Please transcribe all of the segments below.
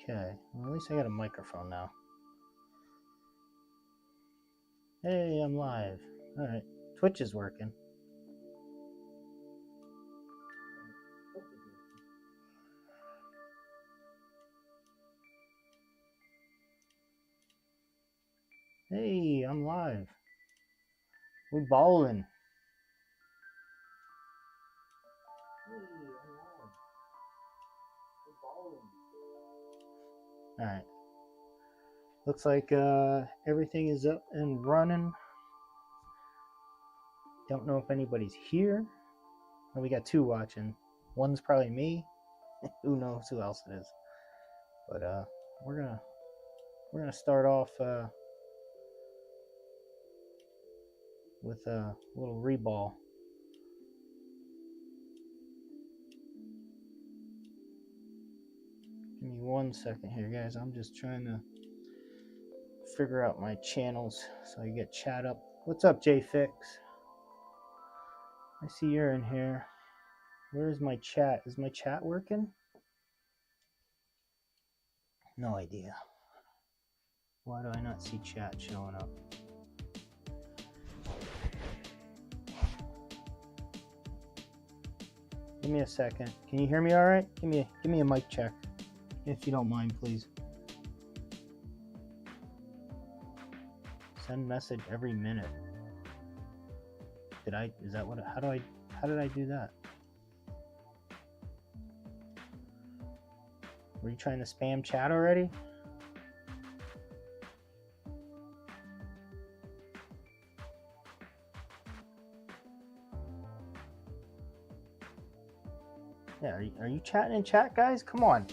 Okay, well, at least I got a microphone now. Hey, I'm live. All right, Twitch is working. Hey, I'm live. We bowling. All right. Looks like everything is up and running. Don't know if anybody's here. Oh, we got two watching. One's probably me. Who knows who else it is? But we're gonna start off with a little reball. Give me 1 second here, guys. I'm just trying to figure out my channels so I get chat up. What's up, JFix? I see you're in here. Where's my chat? Is my chat working? No idea. Why do I not see chat showing up? Give me a second. Can you hear me all right? Give me a mic check, if you don't mind, please. Send message every minute. How did I do that? Were you trying to spam chat already? Yeah, are you chatting in chat, guys? Come on.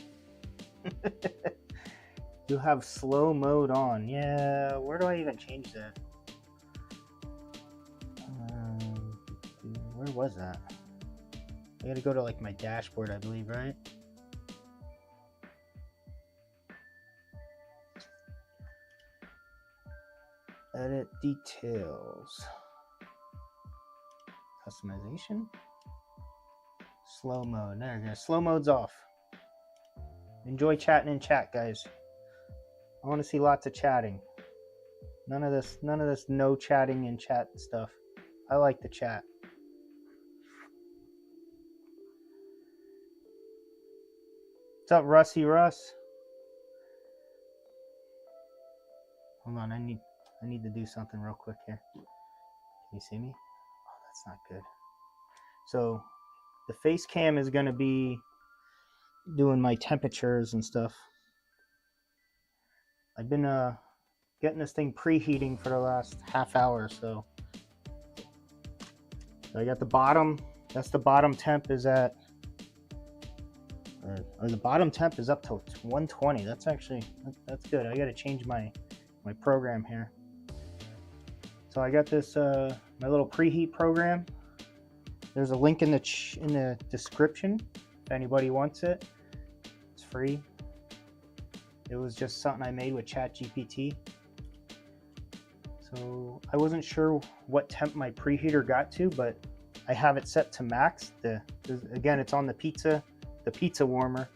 You have slow mode on. Yeah, where do I even change that? Where was that? I gotta go to like my dashboard, I believe, right? Edit details. Customization. Slow mode. There we go. Slow mode's off. Enjoy chatting in chat, guys. I want to see lots of chatting. None of this no chatting in chat stuff. I like the chat. What's up, Rusty Russ? Hold on, I need to do something real quick here. Can you see me? Oh, that's not good. So the face cam is going to be doing my temperatures and stuff. I've been getting this thing preheating for the last half hour or so. So I got the bottom. That's the bottom temp is at, or the bottom temp is up to 120. That's good. I got to change my program here. So I got this my little preheat program. There's a link in the description if anybody wants it. It's free. It was just something I made with ChatGPT. So I wasn't sure what temp my preheater got to, but I have it set to max. Again, it's on the pizza warmer.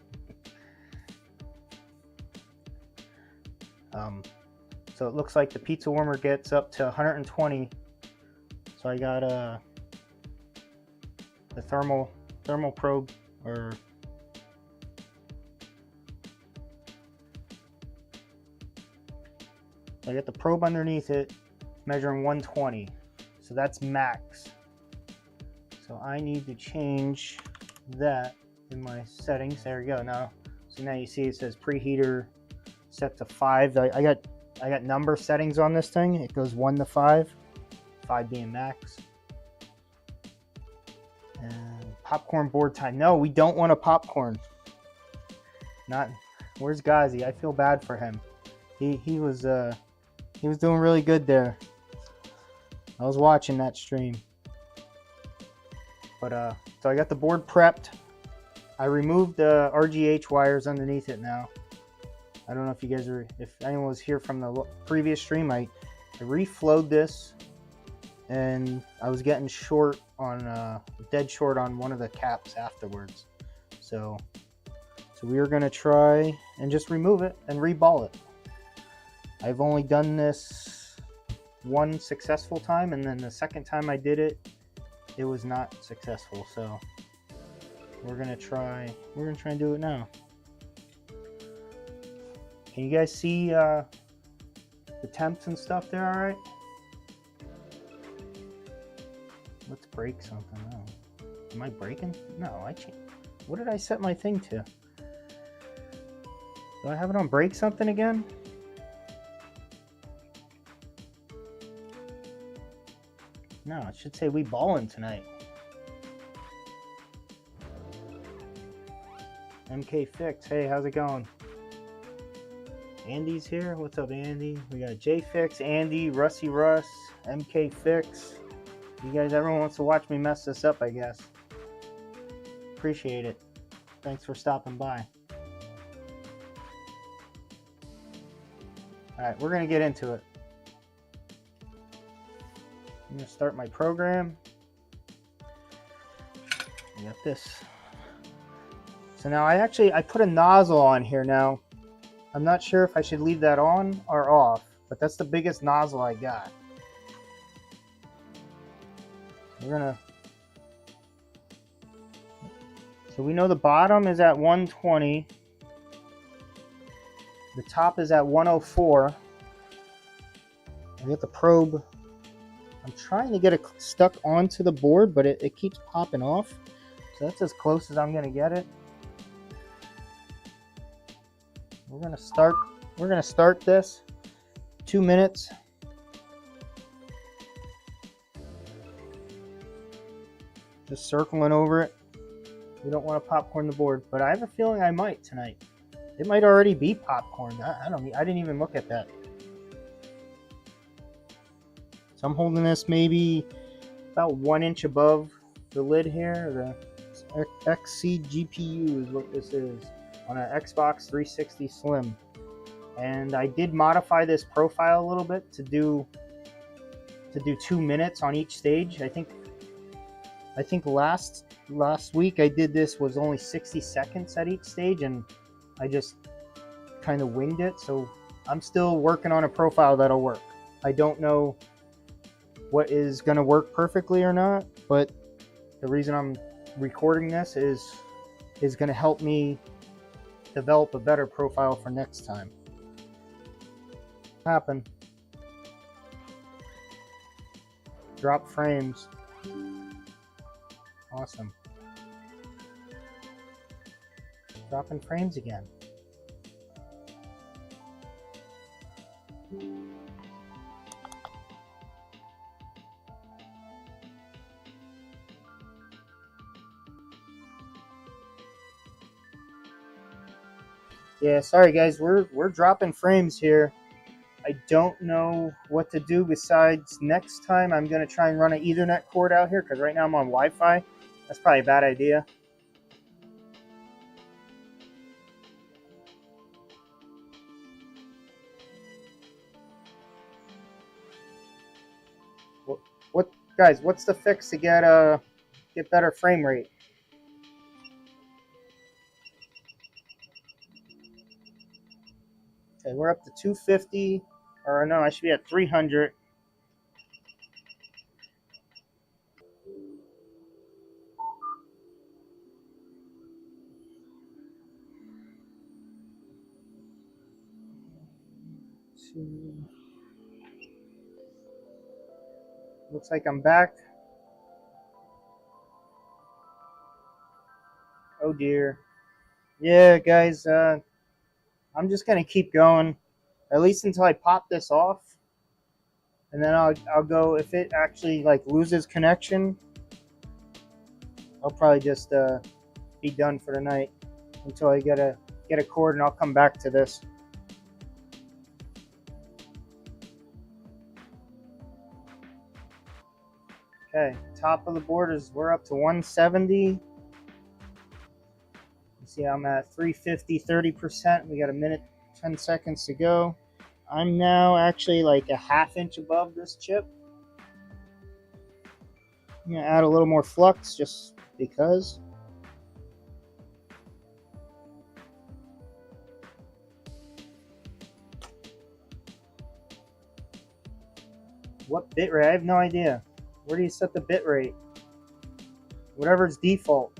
So it looks like the pizza warmer gets up to 120. So I got the thermal probe, or I got the probe underneath it measuring 120. So that's max. So I need to change that in my settings. There we go. So now you see it says preheater set to 5. I got number settings on this thing. It goes 1 to 5, 5 being max. And popcorn board time. No, we don't want a popcorn. Where's Ghazi? I feel bad for him. He was doing really good there. I was watching that stream. But so I got the board prepped. I removed the RGH wires underneath it now. I don't know if you guys if anyone was here from the previous stream. I reflowed this, and I was getting dead short on one of the caps afterwards. So So we are going to try and just remove it and reball it. I've only done this one successful time, and then the second time I did it, it was not successful. So we're going to try and do it now. Can you guys see the temps and stuff there all right? Let's break something. Oh. Am I breaking? No, I can't. What did I set my thing to? Do I have it on break something again? No, it should say we ballin' tonight. MK Fix, hey, how's it going? Andy's here. What's up, Andy? We got J Fix, Andy, Rusty Russ, MK Fix. You guys, everyone wants to watch me mess this up, I guess. Appreciate it. Thanks for stopping by. Alright, we're going to get into it. I'm going to start my program. I got this. So now I put a nozzle on here now. I'm not sure if I should leave that on or off, but that's the biggest nozzle I got. So we know the bottom is at 120. The top is at 104. I got the probe. I'm trying to get it stuck onto the board, but it keeps popping off. So that's as close as I'm gonna get it. We're gonna start this. 2 minutes. Just circling over it. We don't want to popcorn the board, but I have a feeling I might tonight. It might already be popcorn. I didn't even look at that. So I'm holding this maybe about 1 inch above the lid here. The XCGPU is what this is on an Xbox 360 Slim. And I did modify this profile a little bit to do 2 minutes on each stage. I think last week I did this was only 60 seconds at each stage, and I just kind of winged it. So I'm still working on a profile that'll work. I don't know what is going to work perfectly or not, but the reason I'm recording this is going to help me develop a better profile for next time. Happen. Drop frames. Awesome. Dropping frames again. Yeah, sorry guys, we're dropping frames here. I don't know what to do besides next time I'm going to try and run an Ethernet cord out here, because right now I'm on Wi-Fi. That's probably a bad idea. What guys, what's the fix to get better frame rate? Okay, we're up to 250, or no, I should be at 300. Looks like I'm back. Oh dear. Yeah, guys, I'm just gonna keep going, at least until I pop this off, and then I'll go. If it actually like loses connection, I'll probably just be done for the night until I get a cord, and I'll come back to this. Okay, top of the board is we're up to 170. You see I'm at 350, 30%. We got a minute, 10 seconds to go. I'm now actually like a ½ inch above this chip. I'm gonna add a little more flux just because. What bit rate? I have no idea. Where do you set the bit rate? Whatever's default.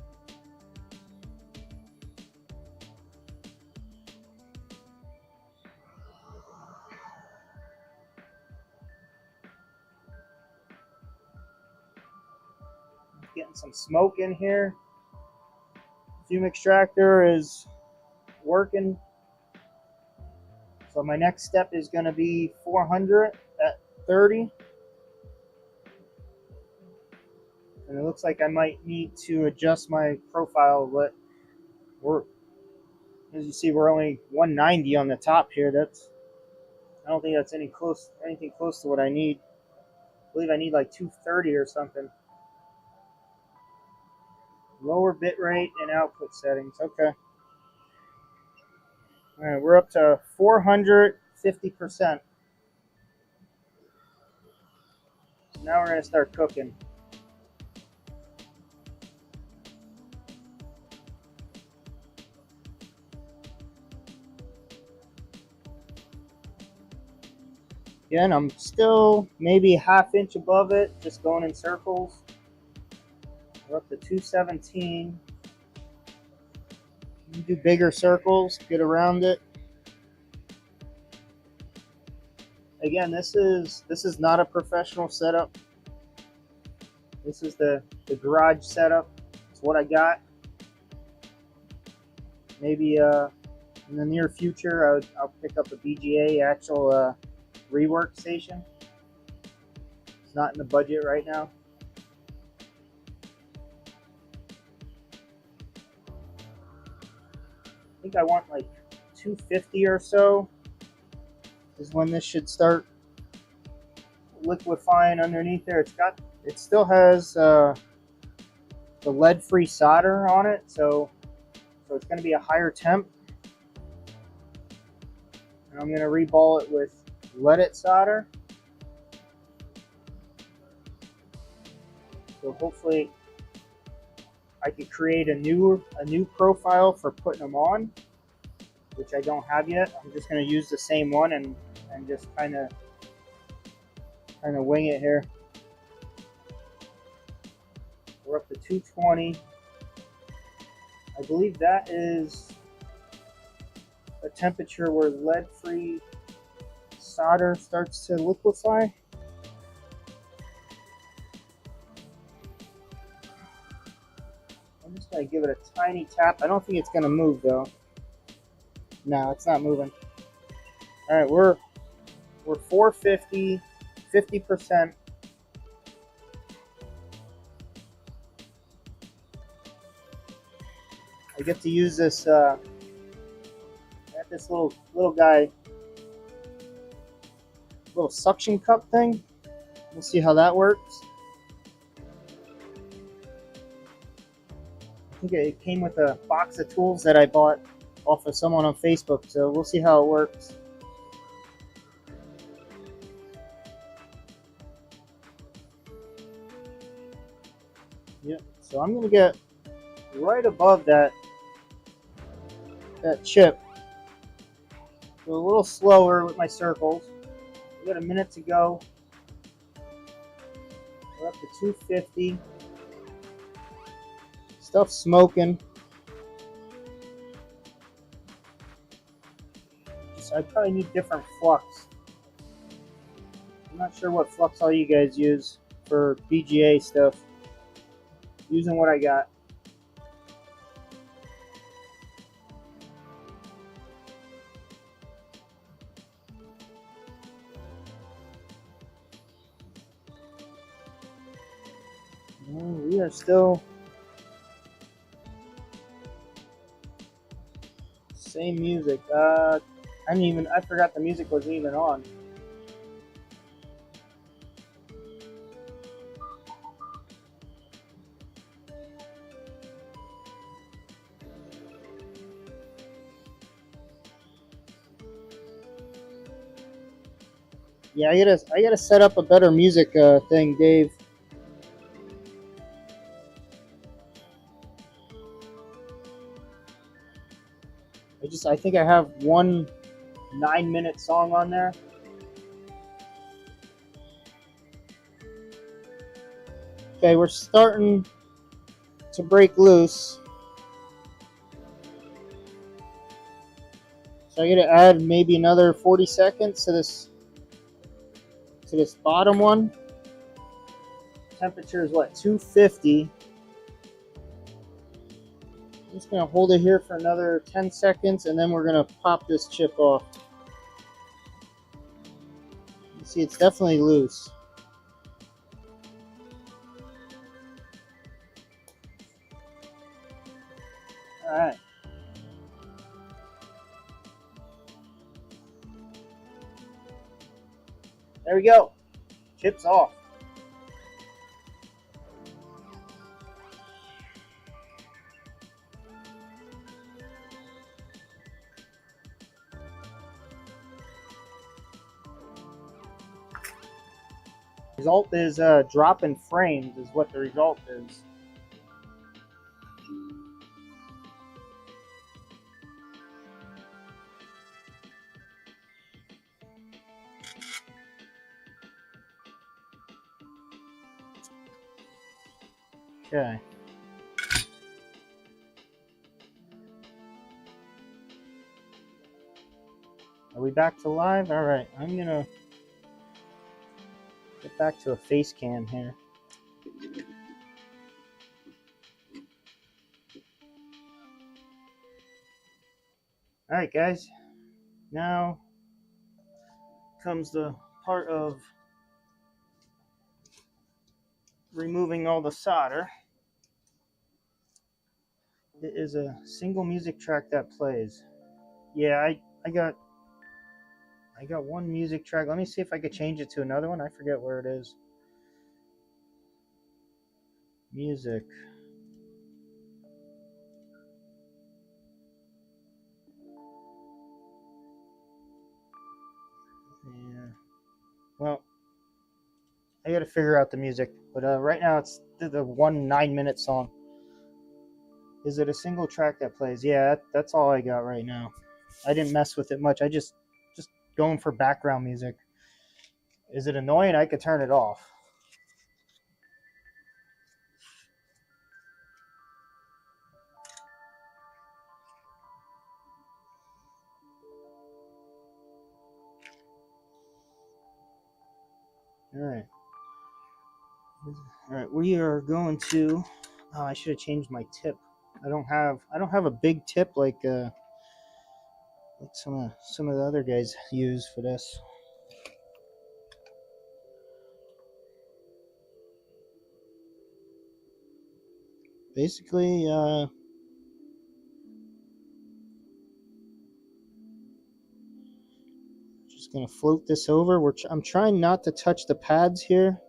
Getting some smoke in here. Fume extractor is working. So my next step is going to be 400 at 30. And it looks like I might need to adjust my profile, but as you see, we're only 190 on the top here. I don't think that's anything close to what I need. I believe I need like 230 or something. Lower bit rate and output settings. Okay. All right, we're up to 450%. So now we're going to start cooking. Again, I'm still maybe a ½ inch above it, just going in circles. We're up to 217. You do bigger circles, get around it. Again, this is not a professional setup. This is the garage setup. It's what I got. Maybe in the near future, I'll pick up a BGA actual rework station. It's not in the budget right now. I think I want like 250 or so is when this should start liquefying underneath there. It still has the lead-free solder on it, so it's going to be a higher temp. And I'm going to reball it with leaded solder. So hopefully I could create a new profile for putting them on, which I don't have yet. I'm just going to use the same one and just kind of wing it here. We're up to 220. I believe that is a temperature where lead-free solder starts to liquefy. I'm just going to give it a tiny tap. I don't think it's going to move though. No, it's not moving. All right, we're 450, 50%. I get to use this this little guy, little suction cup thing. We'll see how that works. I think it came with a box of tools that I bought off of someone on Facebook, so we'll see how it works. Yep, so I'm gonna get right above that chip. Go a little slower with my circles. We got a minute to go. We're up to 250. Stuff smoking. I probably need different flux. I'm not sure what flux all you guys use for BGA stuff. Using what I got. We are still same music. I forgot the music wasn't even on. Yeah, I gotta set up a better music thing, Dave. I think I have one 9-minute song on there. Okay, we're starting to break loose. So I gotta add maybe another 40 seconds to this bottom one. Temperature is what, 250. I'm just gonna hold it here for another 10 seconds and then we're gonna pop this chip off. You see, it's definitely loose. All right. There we go. Chip's off. Result is drop in frames is what the result is. Okay. Are we back to live? All right. I'm gonna get back to a face cam here. All right, guys. Now comes the part of removing all the solder. It is a single music track that plays. Yeah, I got one music track. Let me see if I could change it to another one. I forget where it is. Music. Yeah. Well, I got to figure out the music. But right now it's the 1 9-minute song. Is it a single track that plays? Yeah, that's all I got right now. I didn't mess with it much. I just going for background music. Is it annoying? I could turn it off. All right. All right, we are going to. Oh, I should have changed my tip. I don't have a big tip like some of the other guys use for this. Basically, just gonna float this over. I'm trying not to touch the pads here.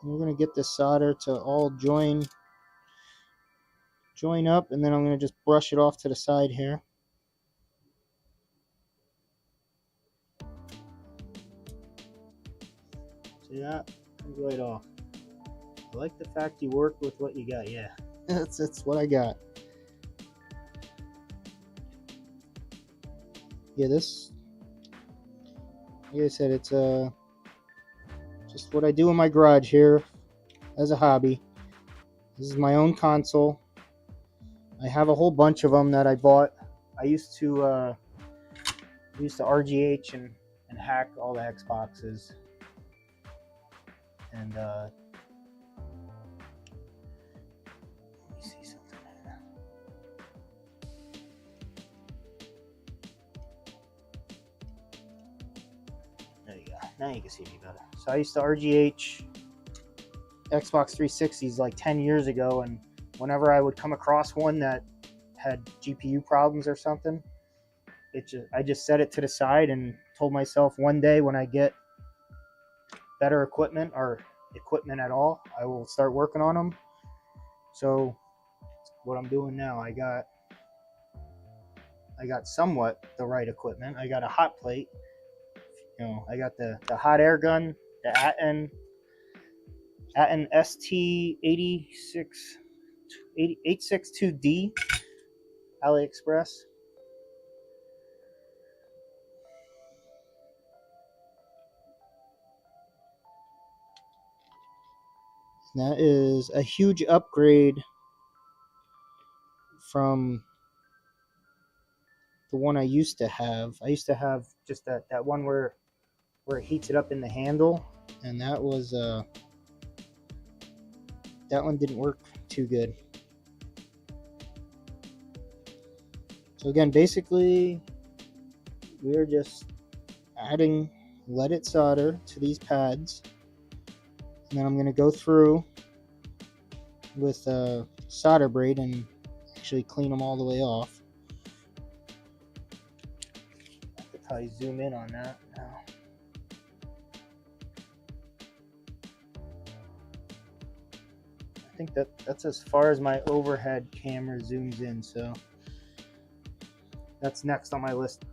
We're gonna get this solder to all join up, and then I'm gonna just brush it off to the side here. See that? Comes right off. I like the fact you work with what you got. Yeah, that's what I got. Yeah, this, like I said, it's just what I do in my garage here as a hobby. This is my own console. I have a whole bunch of them that I bought. I used to RGH and hack all the Xboxes. And let me see something here. There you go. Now you can see me better. So I used to RGH Xbox 360s like 10 years ago, and whenever I would come across one that had GPU problems or something, I just set it to the side and told myself one day when I get better equipment or equipment at all, I will start working on them. So what I'm doing now, I got somewhat the right equipment. I got a hot plate. I got the hot air gun, the Aten ST862D, AliExpress. That is a huge upgrade from the one I used to have. I used to have just that one where it heats it up in the handle, and that was that one didn't work too good. So again, basically we're just adding leaded solder to these pads, and then I'm going to go through with a solder braid and actually clean them all the way off. I have to probably zoom in on that now. I think that's as far as my overhead camera zooms in, so that's next on my list.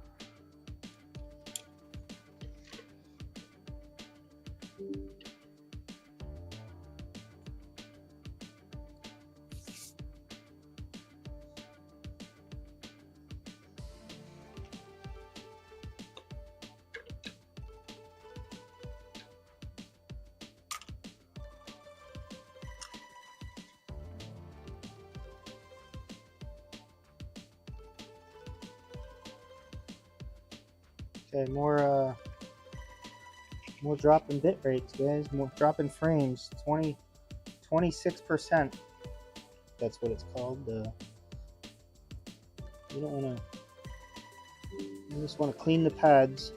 Okay, more drop in bit rates, guys. More drop in frames. 26%. That's what it's called. You don't want to. You just want to clean the pads.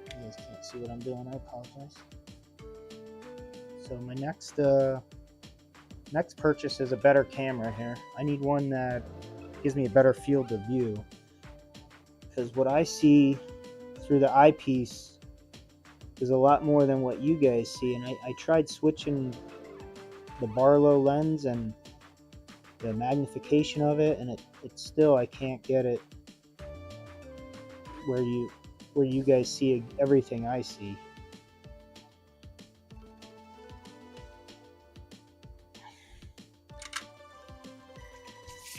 You guys can't see what I'm doing. I apologize. So my next purchase is a better camera here. I need one that gives me a better field of view, because what I see through the eyepiece is a lot more than what you guys see. And I tried switching the Barlow lens and the magnification of it, and it's still, I can't get it where you guys see everything I see.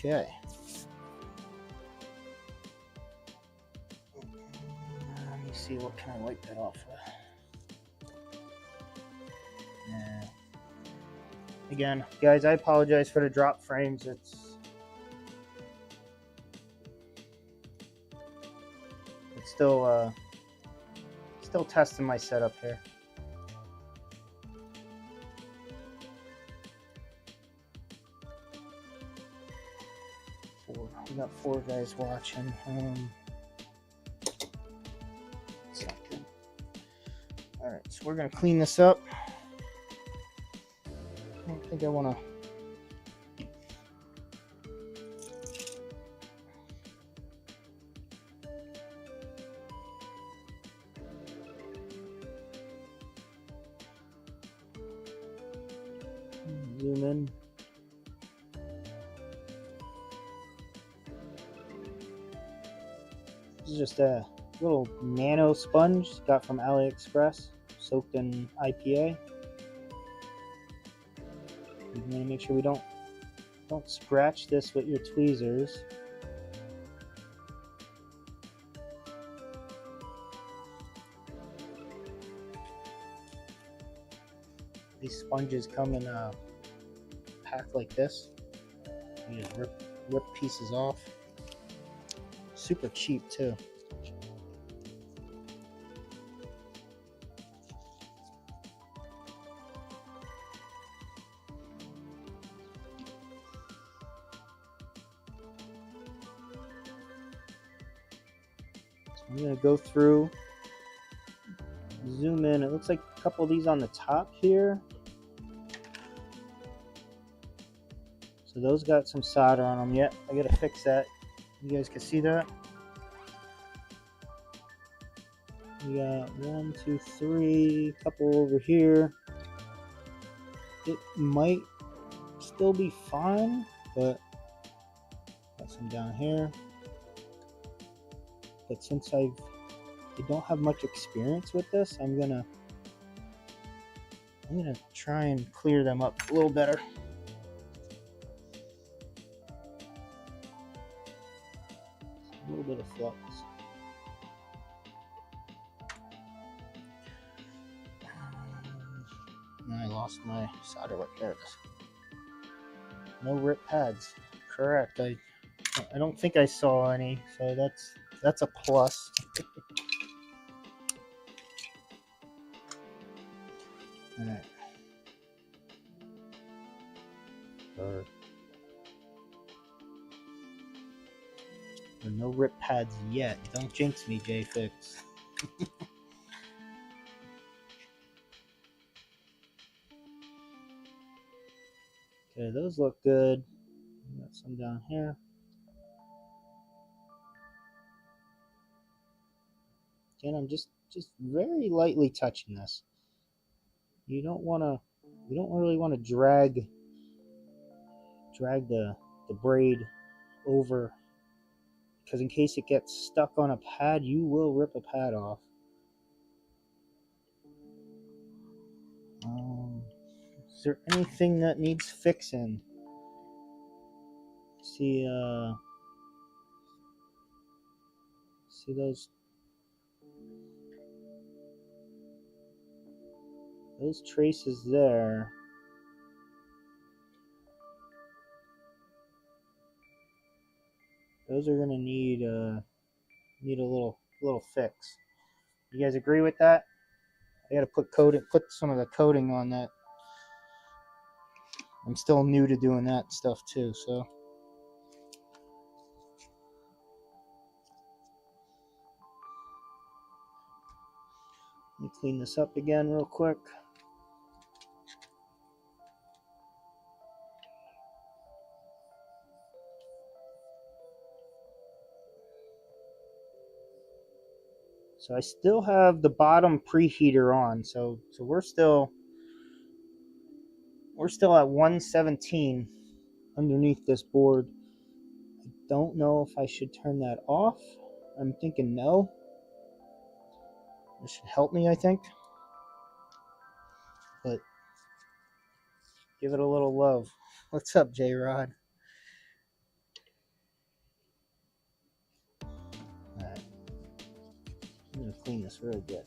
Okay. Let me see, what can I wipe that off with? Yeah. Again, guys, I apologize for the drop frames. It's still testing my setup here. We got 4 guys watching. It's not good. All right, so we're gonna clean this up. I don't think I want to. Zoom in. This is just a little nano sponge got from AliExpress, soaked in IPA. You want to make sure we don't scratch this with your tweezers. These sponges come in a pack like this. You just rip pieces off. Super cheap too. So I'm going to go through, zoom in. It looks like a couple of these on the top here. So those got some solder on them yet. I gotta fix that. You guys can see that. We got 1, 2, 3, a couple over here. It might still be fine, but got some down here. But since I've I don't have much experience with this. I'm gonna try and clear them up a little better. A little bit of flux. And I lost my solder right there. It is. No rip pads. Correct. I don't think I saw any, so that's a plus. All right. Or no rip pads yet. Don't jinx me, JFix. Okay, those look good. Got some down here. Again, I'm just very lightly touching this. You don't really want to drag the braid over, because in case it gets stuck on a pad, you will rip a pad off. Is there anything that needs fixing? See those traces there. Those are gonna need a little fix. You guys agree with that? I gotta put some of the coating on that. I'm still new to doing that stuff too, so. Let me clean this up again real quick. So I still have the bottom preheater on, so we're still at 117 underneath this board. I don't know if I should turn that off. I'm thinking no. This should help me, I think. But give it a little love. What's up, J-Rod? Alright. I'm going to clean this really good.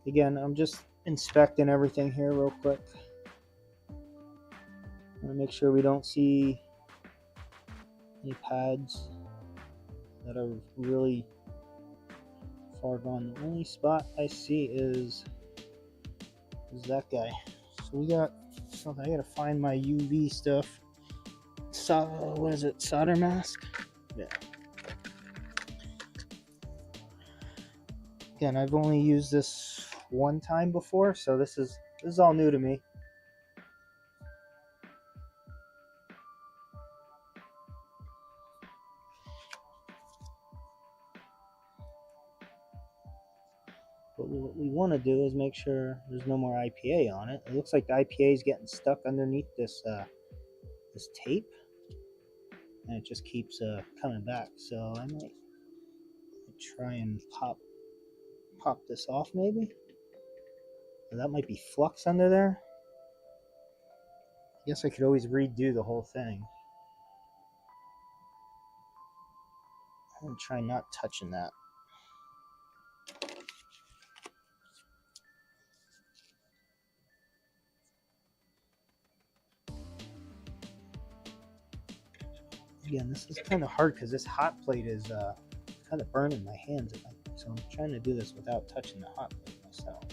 Again, I'm just inspecting everything here real quick. I want to make sure we don't see any pads that are really far gone. The only spot I see is that guy. So we got something. I gotta find my UV stuff. What is it? Solder mask? Yeah. Again, I've only used this one time before, so this is all new to me. But what we want to do is make sure there's no more IPA on it. It looks like the IPA is getting stuck underneath this this tape, and it just keeps coming back. So I might try and pop this off, maybe. That might be flux under there. I guess I could always redo the whole thing. I'm gonna try not touching that. Again, this is kind of hard because this hot plate is kind of burning my hands. So I'm trying to do this without touching the hot plate myself.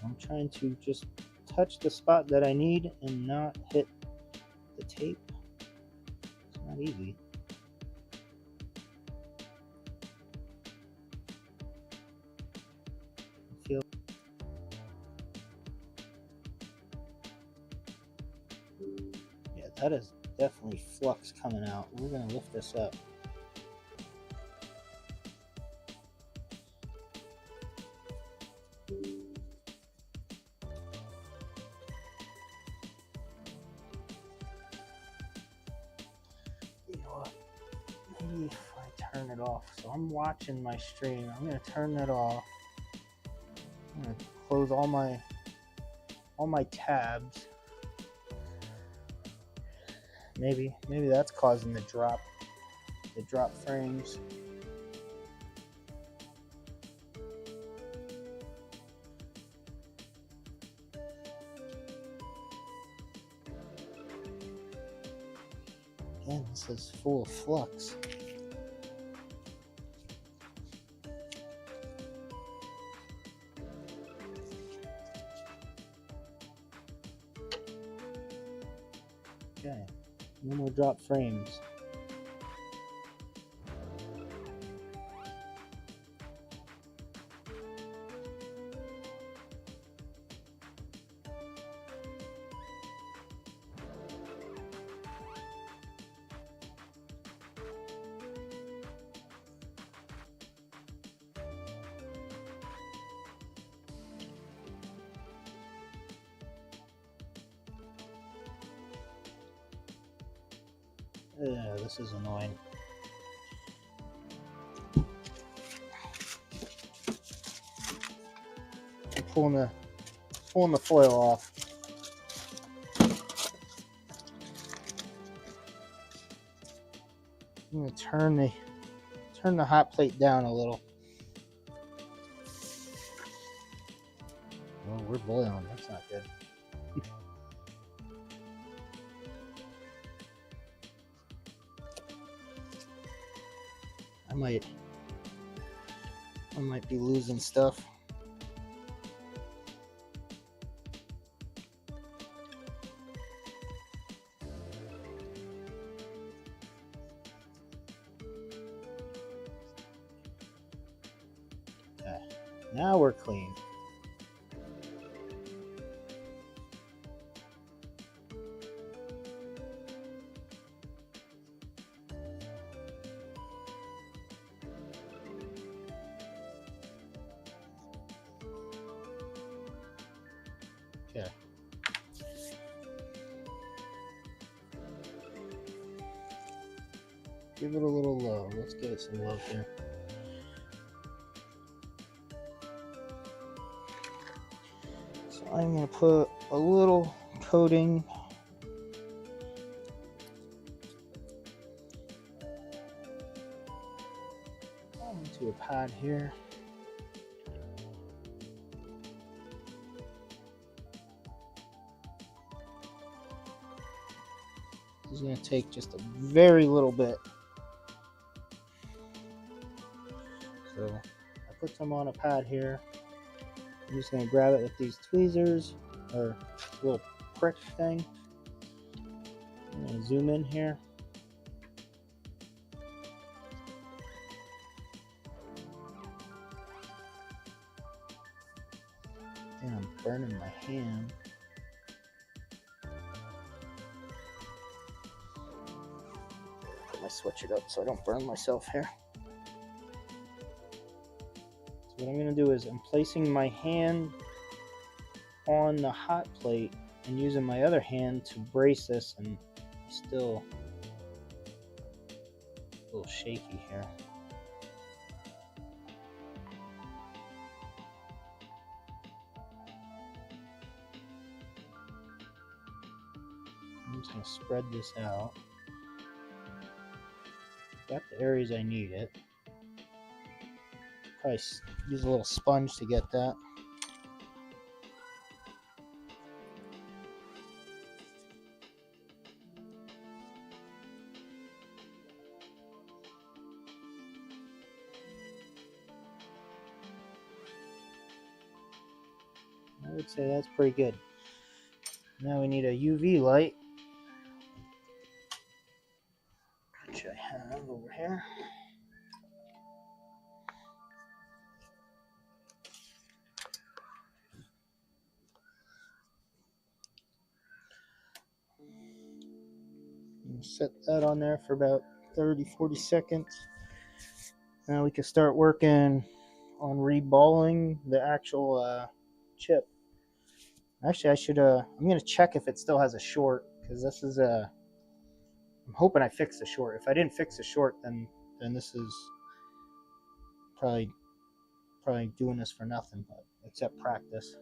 I'm trying to just touch the spot that I need and not hit the tape. It's not easy. Feel yeah, that is definitely flux coming out. We're gonna lift this up. You know what? Maybe if I turn it off. So I'm watching my stream. I'm gonna turn that off. I'm gonna close all my tabs. Maybe that's causing the drop frames. Again, this is full of flux. Okay, no more drop frames. Yeah, this is annoying. I'm pulling the foil off. I'm gonna turn the hot plate down a little. Oh, we're boiling. That's not good. I might be losing stuff. Okay, now we're clean. Okay. Give it a little low. Let's give it some love here. So I'm going to put a little coating onto a pad here. This is going to take just a very little bit. So I put some on a pad here. I'm just going to grab it with these tweezers or little prick thing. I'm going to zoom in here. And I'm burning my hand. Put my switcher up so I don't burn myself here. So what I'm going to do is I'm placing my hand on the hot plate and using my other hand to brace this, and still a little shaky here. I'm just going to spread this out. Got the areas I need it. Probably use a little sponge to get that. I would say that's pretty good. Now we need a UV light, which I have over here. Set that on there for about 30-40 seconds. Now we can start working on reballing the actual chip. Actually, I should. I'm gonna check if it still has a short, because this is a. I'm hoping I fixed the short. If I didn't fix the short, then this is probably doing this for nothing, but except practice.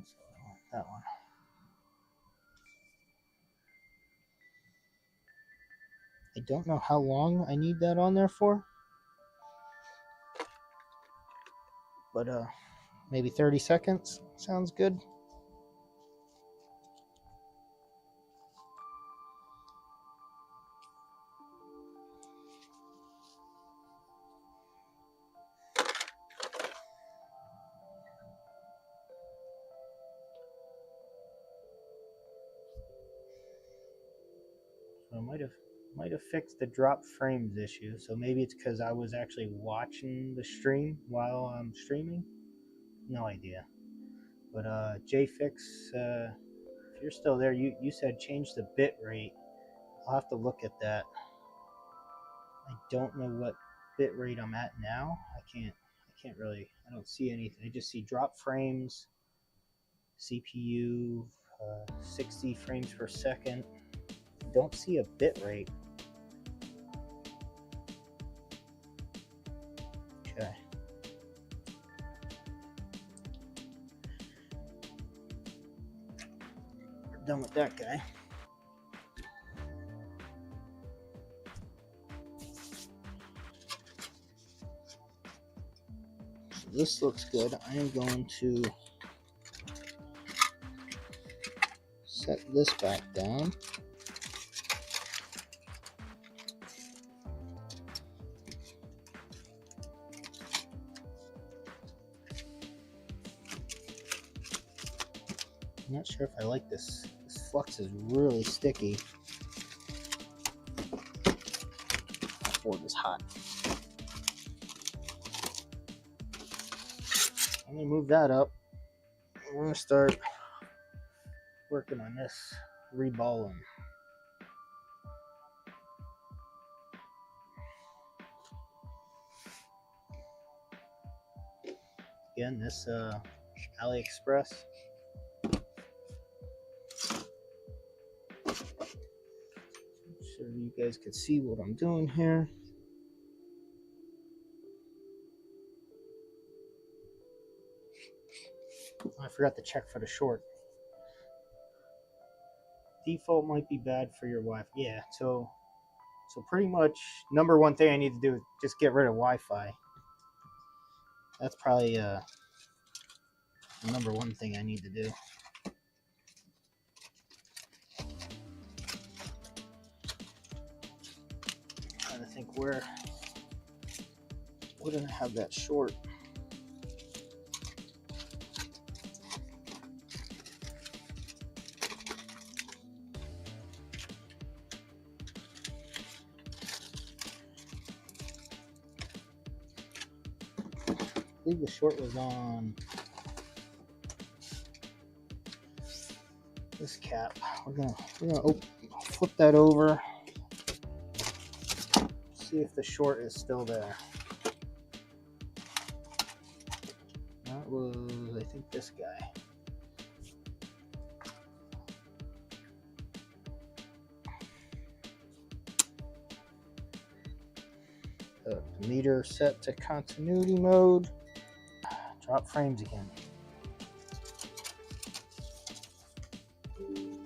So I want that one. I don't know how long I need that on there for, but maybe 30 seconds sounds good. So I might have fixed the drop frames issue. So maybe it's because I was actually watching the stream while I'm streaming. No idea. But JFix, if you're still there, you said change the bit rate. I'll have to look at that. I don't know what bit rate I'm at now. I can't really. I don't see anything. I just see drop frames, CPU, 60 frames per second. Don't see a bit rate. Okay. We're done with that guy. So this looks good. I am going to set this back down. I'm not sure if I like this. This flux is really sticky. That board is hot. I'm gonna move that up. We're gonna start working on this reballing. Again, this AliExpress. So you guys could see what I'm doing here. I forgot to check for the short. Default might be bad for your Wi-Fi. Yeah, so pretty much number one thing I need to do is just get rid of Wi-Fi. That's probably the number one thing I need to do. Trying to think where did I have that short? I believe the short was on this cap. We're gonna flip that over. See if the short is still there. That was, I think, this guy. The meter set to continuity mode. Drop frames again. Need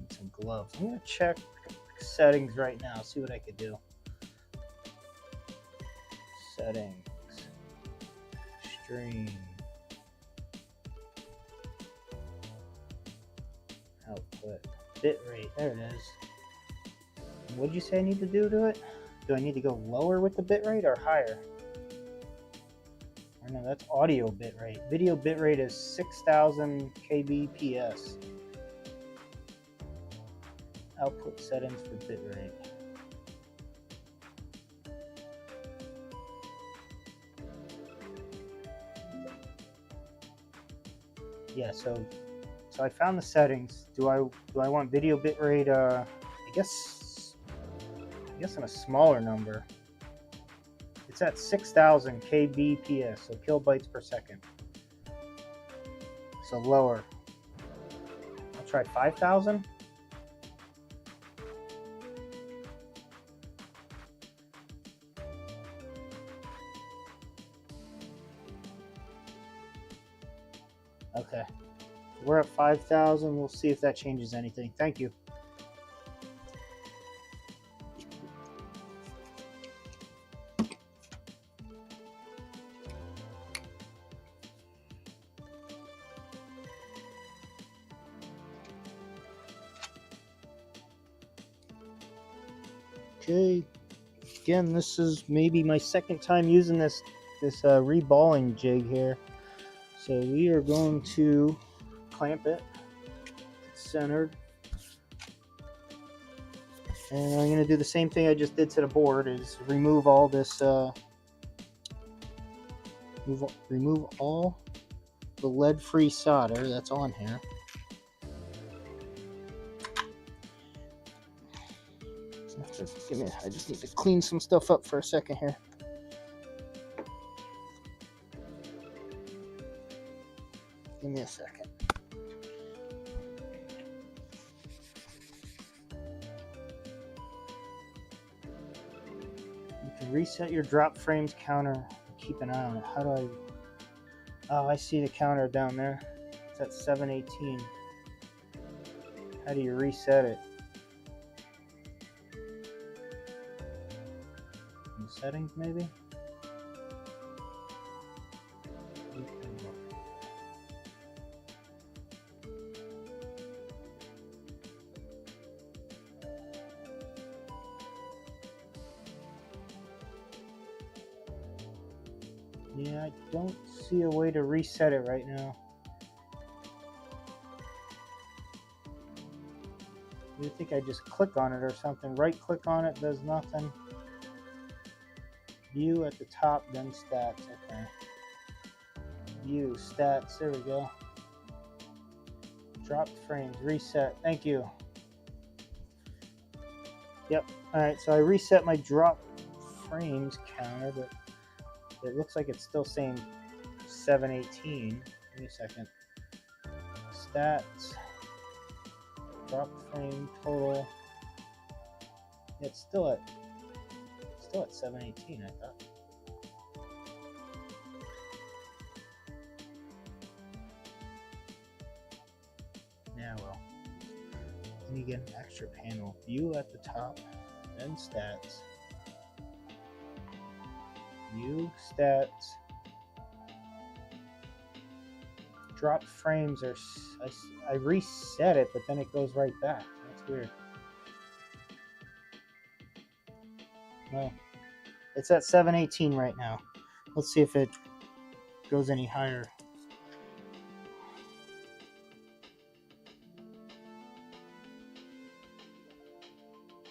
some gloves. I'm gonna check settings right now. See what I could do. Settings. Stream. bit rate. There it is. What did you say I need to do to it? Do I need to go lower with the bit rate or higher? Or no, that's audio bit rate. Video bit rate is 6000 kbps. Output settings for bit rate. Yeah, so I found the settings. Do I want video bitrate? I guess in a smaller number. It's at 6000 kbps, so kilobytes per second. So lower. I'll try 5000. Okay. We're at 5000. We'll see if that changes anything. Thank you. Okay. Again, this is maybe my second time using this reballing jig here. So we are going to clamp it centered. And I'm going to do the same thing I just did to the board, is remove all this, remove all the lead-free solder that's on here. I just need to clean some stuff up for a second here. Give me a second. You can reset your drop frames counter. Keep an eye on it. How do I... Oh, I see the counter down there. It's at 718. How do you reset it? In settings, maybe? Yeah, I don't see a way to reset it right now. You think I just click on it or something? Right click on it, does nothing. View at the top, then stats. Okay. View, stats. There we go. Drop frames, reset. Thank you. Yep. Alright, so I reset my drop frames counter, but it looks like it's still saying 718. Give me a second. Stats. Drop frame total. It's still at 718, I thought. Yeah, well. Then you get an extra panel. View at the top, then stats. View, stats. Drop frames are... I reset it, but then it goes right back. That's weird. Well, it's at 718 right now. Let's see if it goes any higher.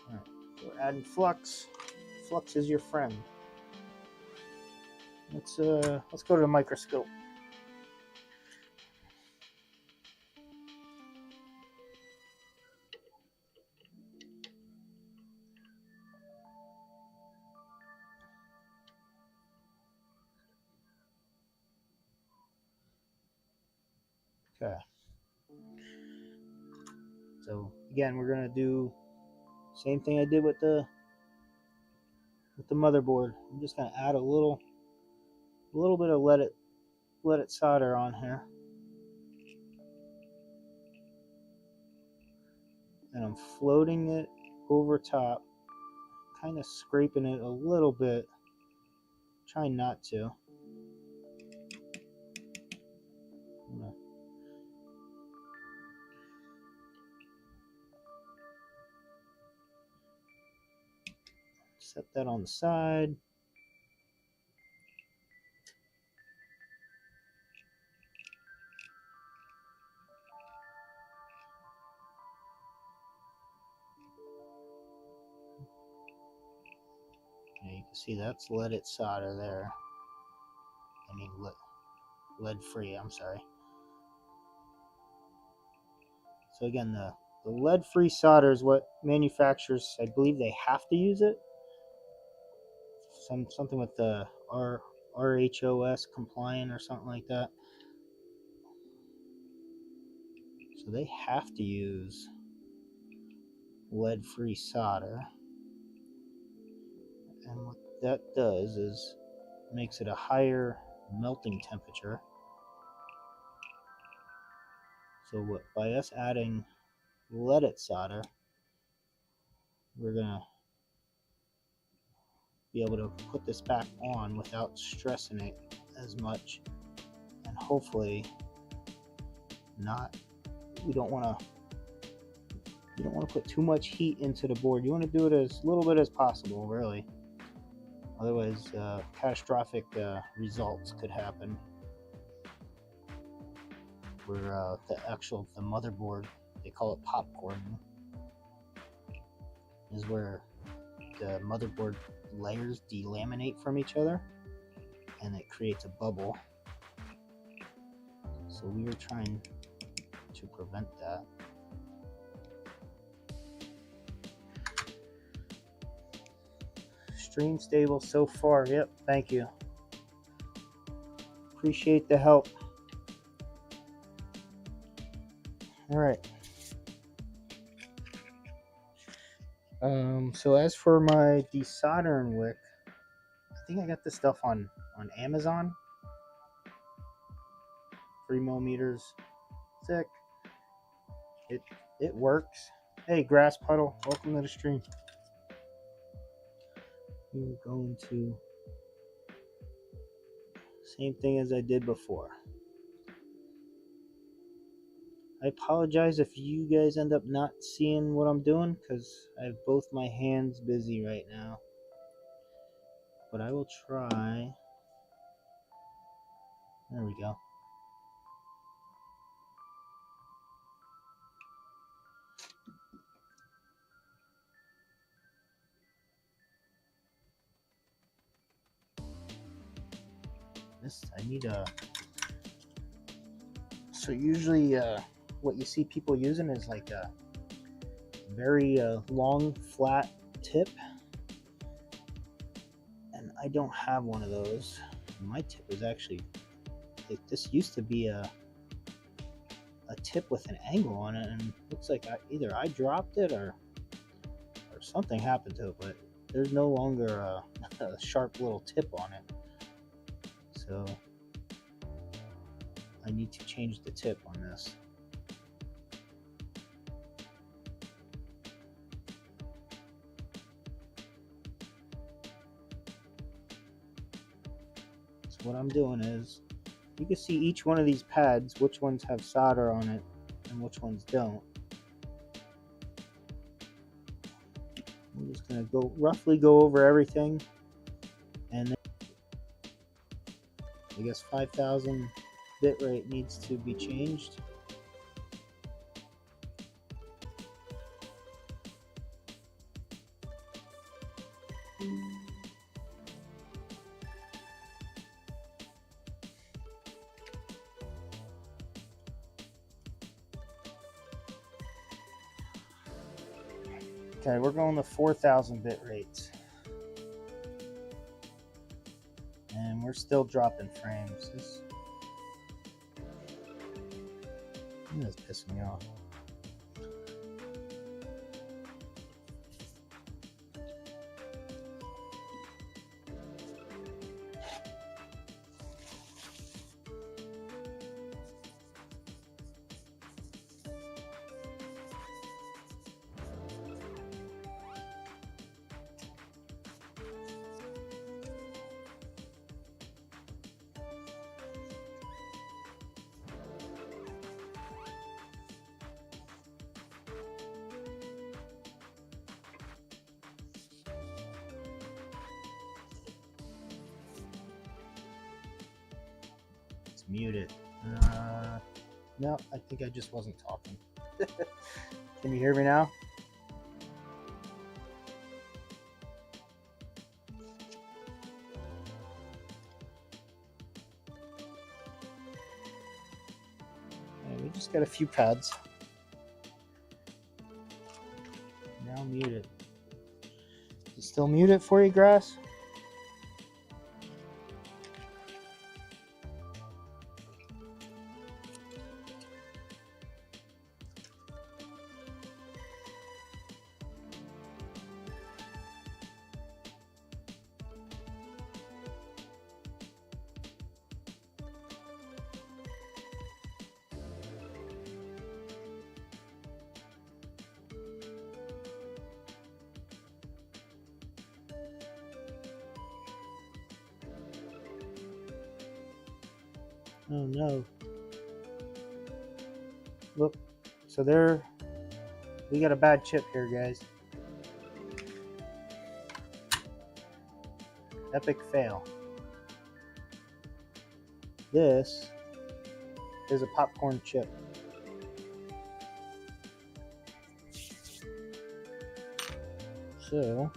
All right, so we're adding flux. Flux is your friend. Let's go to the microscope. Okay. So again, we're gonna do same thing I did with the motherboard. I'm just gonna add a little bit of let it solder on here, and I'm floating it over top, kind of scraping it a little bit. Trying not to. set that on the side. And you can see that's leaded solder there. I mean lead free, I'm sorry. So again, the lead free solder is what manufacturers, I believe they have to use it. Something with the RHOS compliant or something like that. So they have to use lead-free solder, and what that does is makes it a higher melting temperature. So by us adding leaded solder, we're gonna be able to put this back on without stressing it as much, and hopefully not. You don't want to put too much heat into the board. You want to do it as little bit as possible, really. Otherwise, catastrophic results could happen. Where the motherboard, they call it popcorn, is where the motherboard layers delaminate from each other, and it creates a bubble. So we were trying to prevent that. Stream stable so far. Yep, thank you. Appreciate the help. All right. So as for my desoldering wick, I think I got this stuff on Amazon. 3 millimeters thick. It works. Hey, grass puddle, welcome to the stream. We're going to same thing as I did before. I apologize if you guys end up not seeing what I'm doing, because I have both my hands busy right now. But I will try. There we go. I need a. So usually, what you see people using is like a very long, flat tip, and I don't have one of those. My tip is actually. This used to be a tip with an angle on it, and it looks like either I dropped it or something happened to it, but there's no longer a sharp little tip on it. So I need to change the tip on this. So what I'm doing is, you can see each one of these pads, which ones have solder on it and which ones don't. I'm just going to roughly go over everything, and then I guess 5,000 bit rate needs to be changed. Okay, we're going to 4,000 bit rates. And we're still dropping frames. This is pissing me off. it's muted. No, I think I just wasn't talking. Can you hear me now? We just got a few pads. Now muted. Is it still muted for you, Grass? Oh no. Look, so we got a bad chip here, guys. Epic fail. This is a popcorn chip. So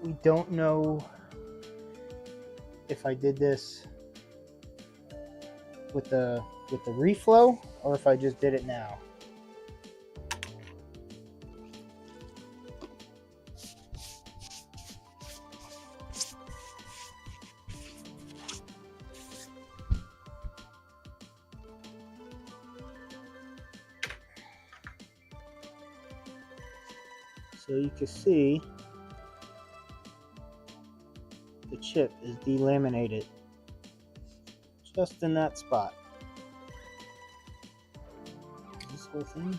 we don't know if I did this with the reflow or if I just did it now. So you can see the chip is delaminated just in that spot. This whole thing.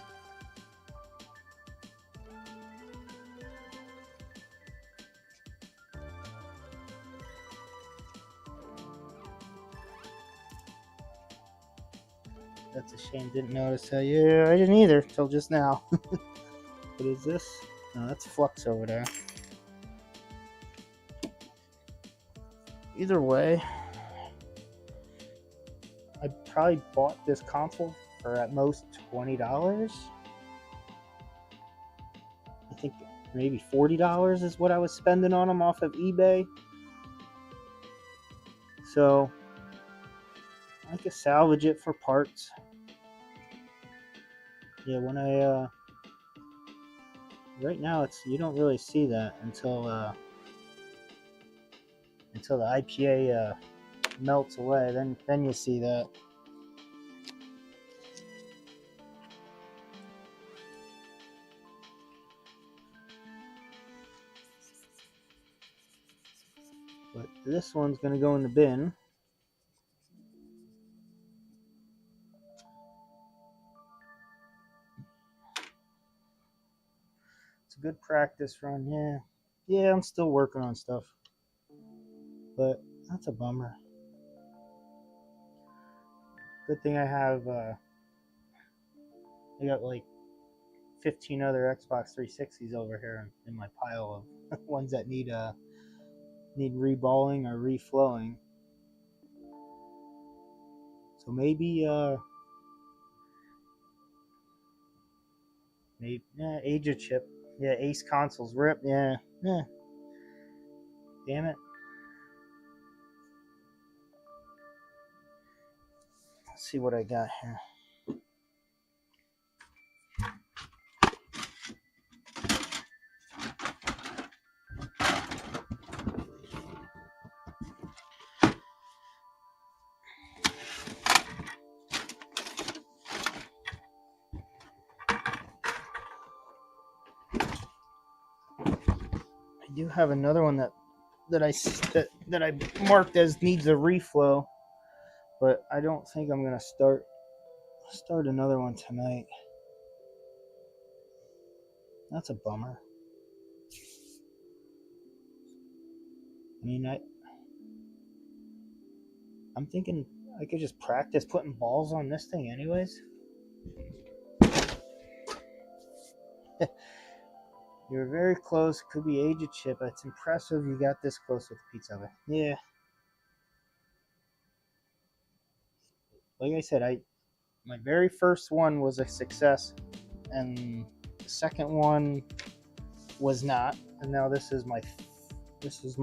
That's a shame. Didn't notice that. Yeah, I didn't either till just now. What is this? No, that's flux over there. Either way, I probably bought this console for at most $20. I think maybe $40 is what I was spending on them off of eBay. So I could salvage it for parts. Yeah, when I right now you don't really see that until the IPA melts away. Then you see that. But this one's gonna go in the bin. It's a good practice run. Yeah, I'm still working on stuff, but that's a bummer. Good thing I have I got like 15 other Xbox 360s over here in my pile of ones that need reballing or reflowing. So maybe age of chip. Yeah, Ace consoles rip. Yeah. Damn it. Let's see what I got here. I do have another one that I marked as needs a reflow, but I don't think I'm gonna start another one tonight. That's a bummer. I mean, I'm thinking I could just practice putting balls on this thing anyways. You're very close. Could be aged chip. It's impressive you got this close with the pizza oven. Yeah. Like I said, my very first one was a success, and the second one was not. And now this is my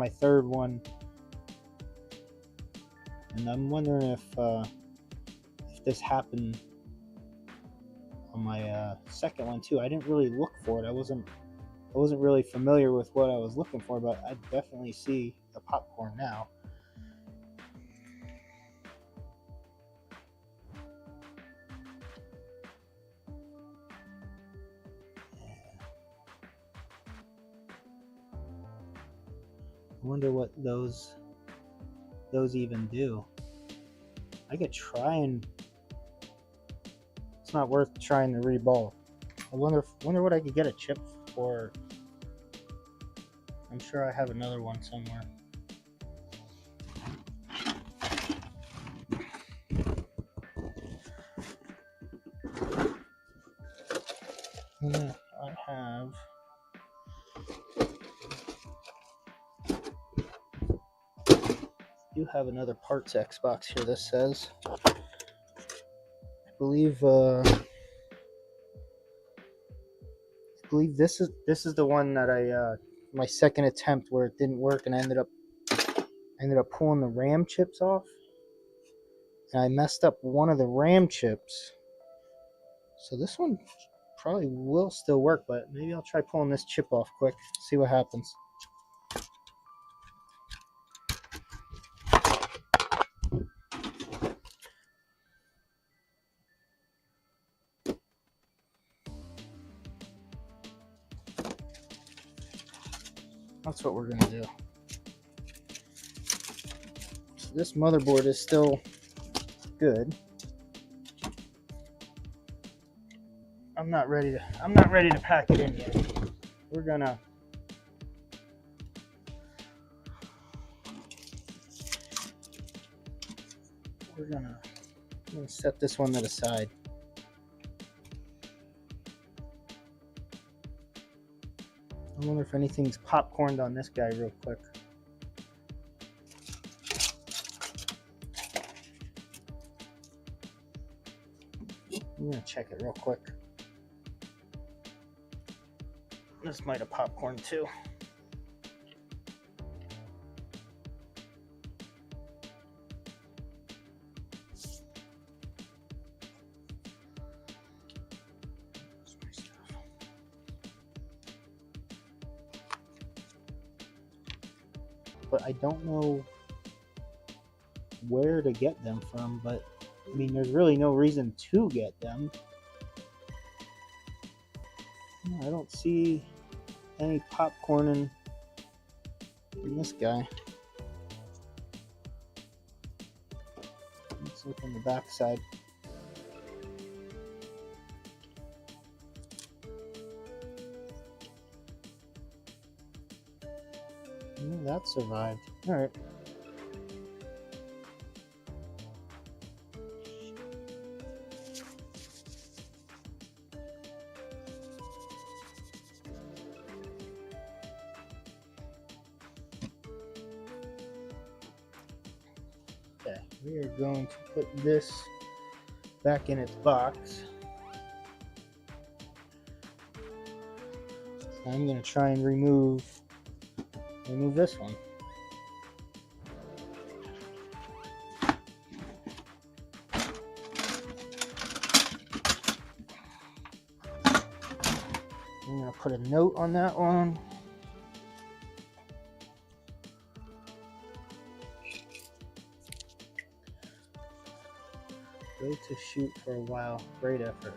third one. And I'm wondering if this happened on my second one too. I didn't really look for it. I wasn't really familiar with what I was looking for, but I definitely see the popcorn now. I wonder what those even do. I could try and it's not worth trying the reball. I wonder what I could get a chip for. I'm sure I have another one somewhere. Yeah, I do have another parts Xbox here. This says, I believe this is the one that I my second attempt where it didn't work, and I ended up pulling the RAM chips off, and I messed up one of the RAM chips. So this one probably will still work, but maybe I'll try pulling this chip off quick, see what happens. That's what we're going to do. So this motherboard is still good. I'm not ready to pack it in yet. We're going to I'm gonna set this one to the side. I wonder if anything's popcorned on this guy real quick. I'm gonna check it real quick. This might have popcorned too. But I don't know where to get them from, but I mean, there's really no reason to get them. I don't see any popcorn in this guy. Let's look on the back side. That survived. All right. Okay, we are going to put this back in its box. I'm going to try and remove this one. I'm going to put a note on that one. Go to shoot for a while. Great effort.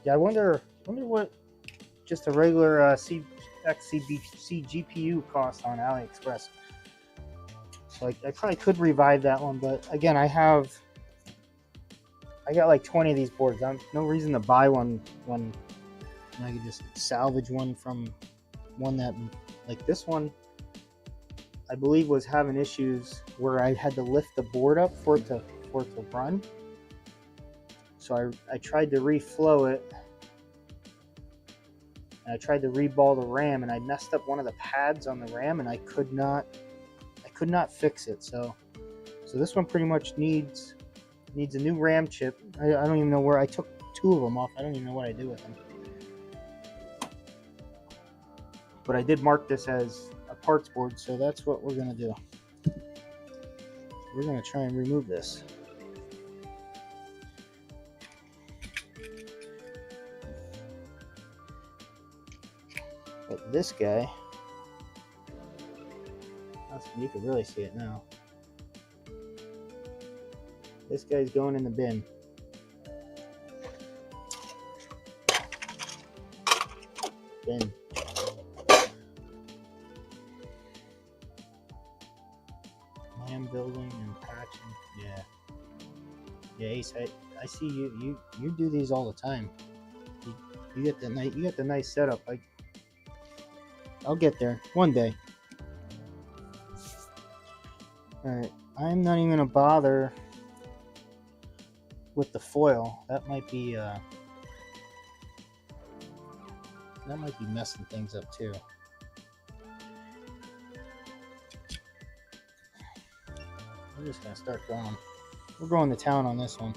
Yeah, I wonder what just a regular XCGPU costs on AliExpress. So I probably could revive that one, but again, I got like 20 of these boards. No reason to buy one when I could just salvage one from one that Like this one, I believe was having issues where I had to lift the board up for it to run. So I tried to reflow it, and I tried to reball the RAM, and I messed up one of the pads on the RAM, and I could not fix it. So this one pretty much needs a new RAM chip. I don't even know where I took 2 of them off. I don't even know what I do with them. But I did mark this as a parts board, so that's what we're gonna do. We're gonna try and remove this. But this guy, you can really see it now. This guy's going in the bin. Bin. Land building and patching. Yeah. Yeah, Ace, I see you do these all the time. You get the nice setup. I'll get there one day. Alright, I'm not even gonna bother with the foil. That might be messing things up too. I'm just gonna start going. We're going to town on this one.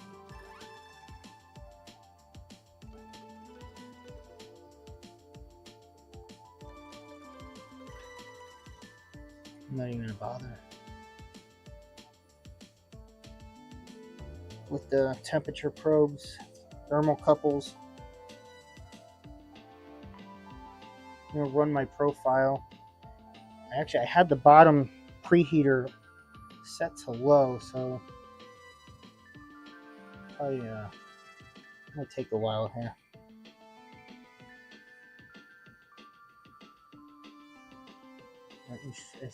I'm not even gonna bother with the temperature probes, thermocouples. I'm gonna run my profile. Actually, I had the bottom preheater set to low, so probably might take a while here.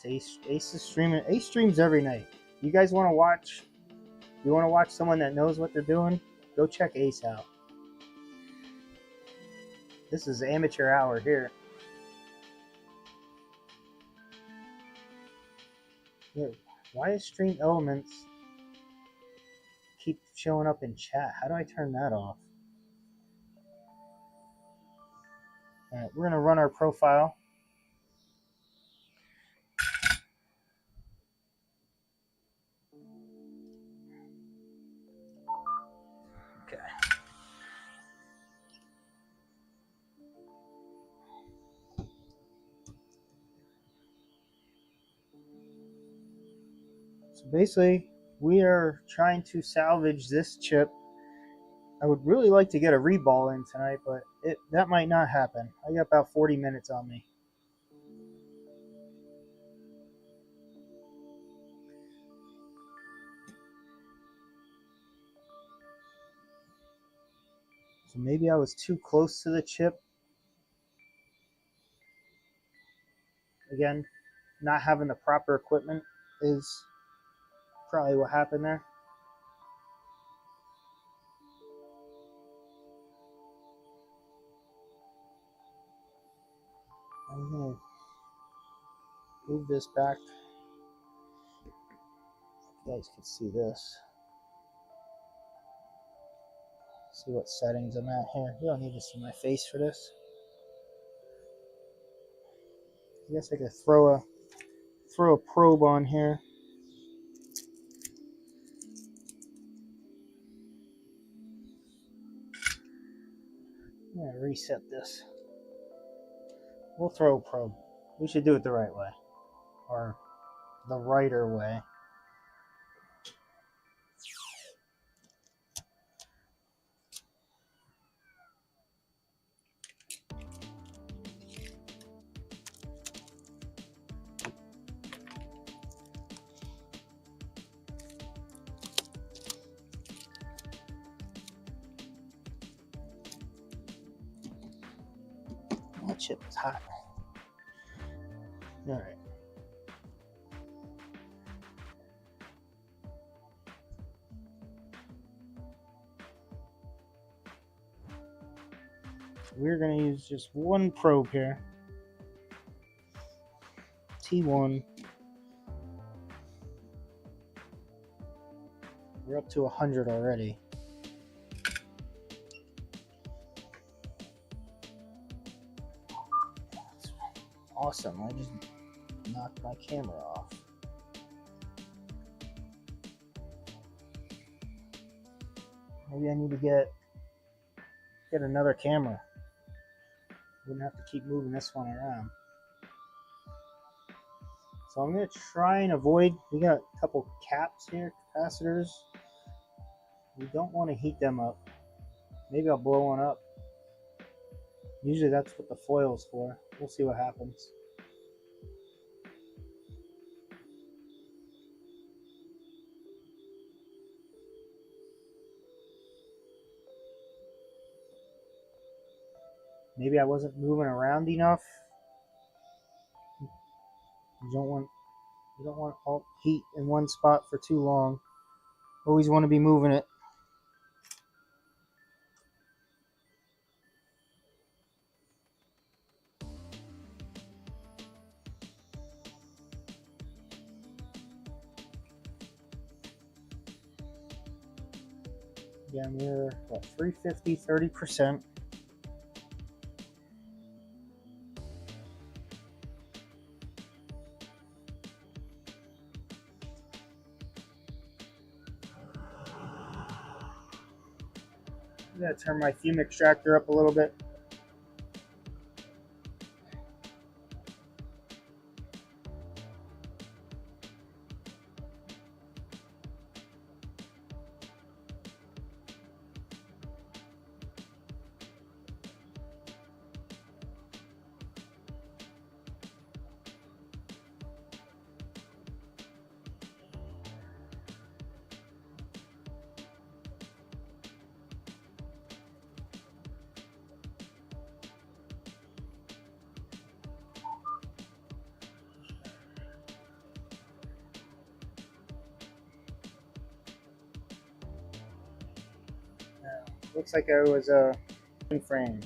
Ace is streaming. Ace streams every night. You guys want to watch? You want to watch someone that knows what they're doing? Go check Ace out. This is amateur hour here. Why is Stream Elements keep showing up in chat? How do I turn that off? Alright, we're gonna run our profile. Okay. So basically, we are trying to salvage this chip. I would really like to get a reball in tonight, but that might not happen. I got about 40 minutes on me. So maybe I was too close to the chip. Again, not having the proper equipment is probably what happened there. I'm going to move this back. You guys can see this. See what settings I'm at here. You don't need to see my face for this. I guess I could throw a probe on here. I'm going to reset this. We'll throw a probe. We should do it the right way. Or the righter way. That chip is hot. All right. We're going to use just one probe here. T1. We're up to 100 already. That's awesome. I just knocked my camera off. Maybe I need to get another camera. Wouldn't have to keep moving this one around. So I'm going to try and avoid, we got a couple caps here, capacitors. We don't want to heat them up. Maybe I'll blow one up. Usually that's what the foil's for. We'll see what happens. Maybe I wasn't moving around enough. You don't want all heat in one spot for too long. Always want to be moving it. Again, we're at 350, 30%. I'm going to turn my fume extractor up a little bit. Looks like I was in frames.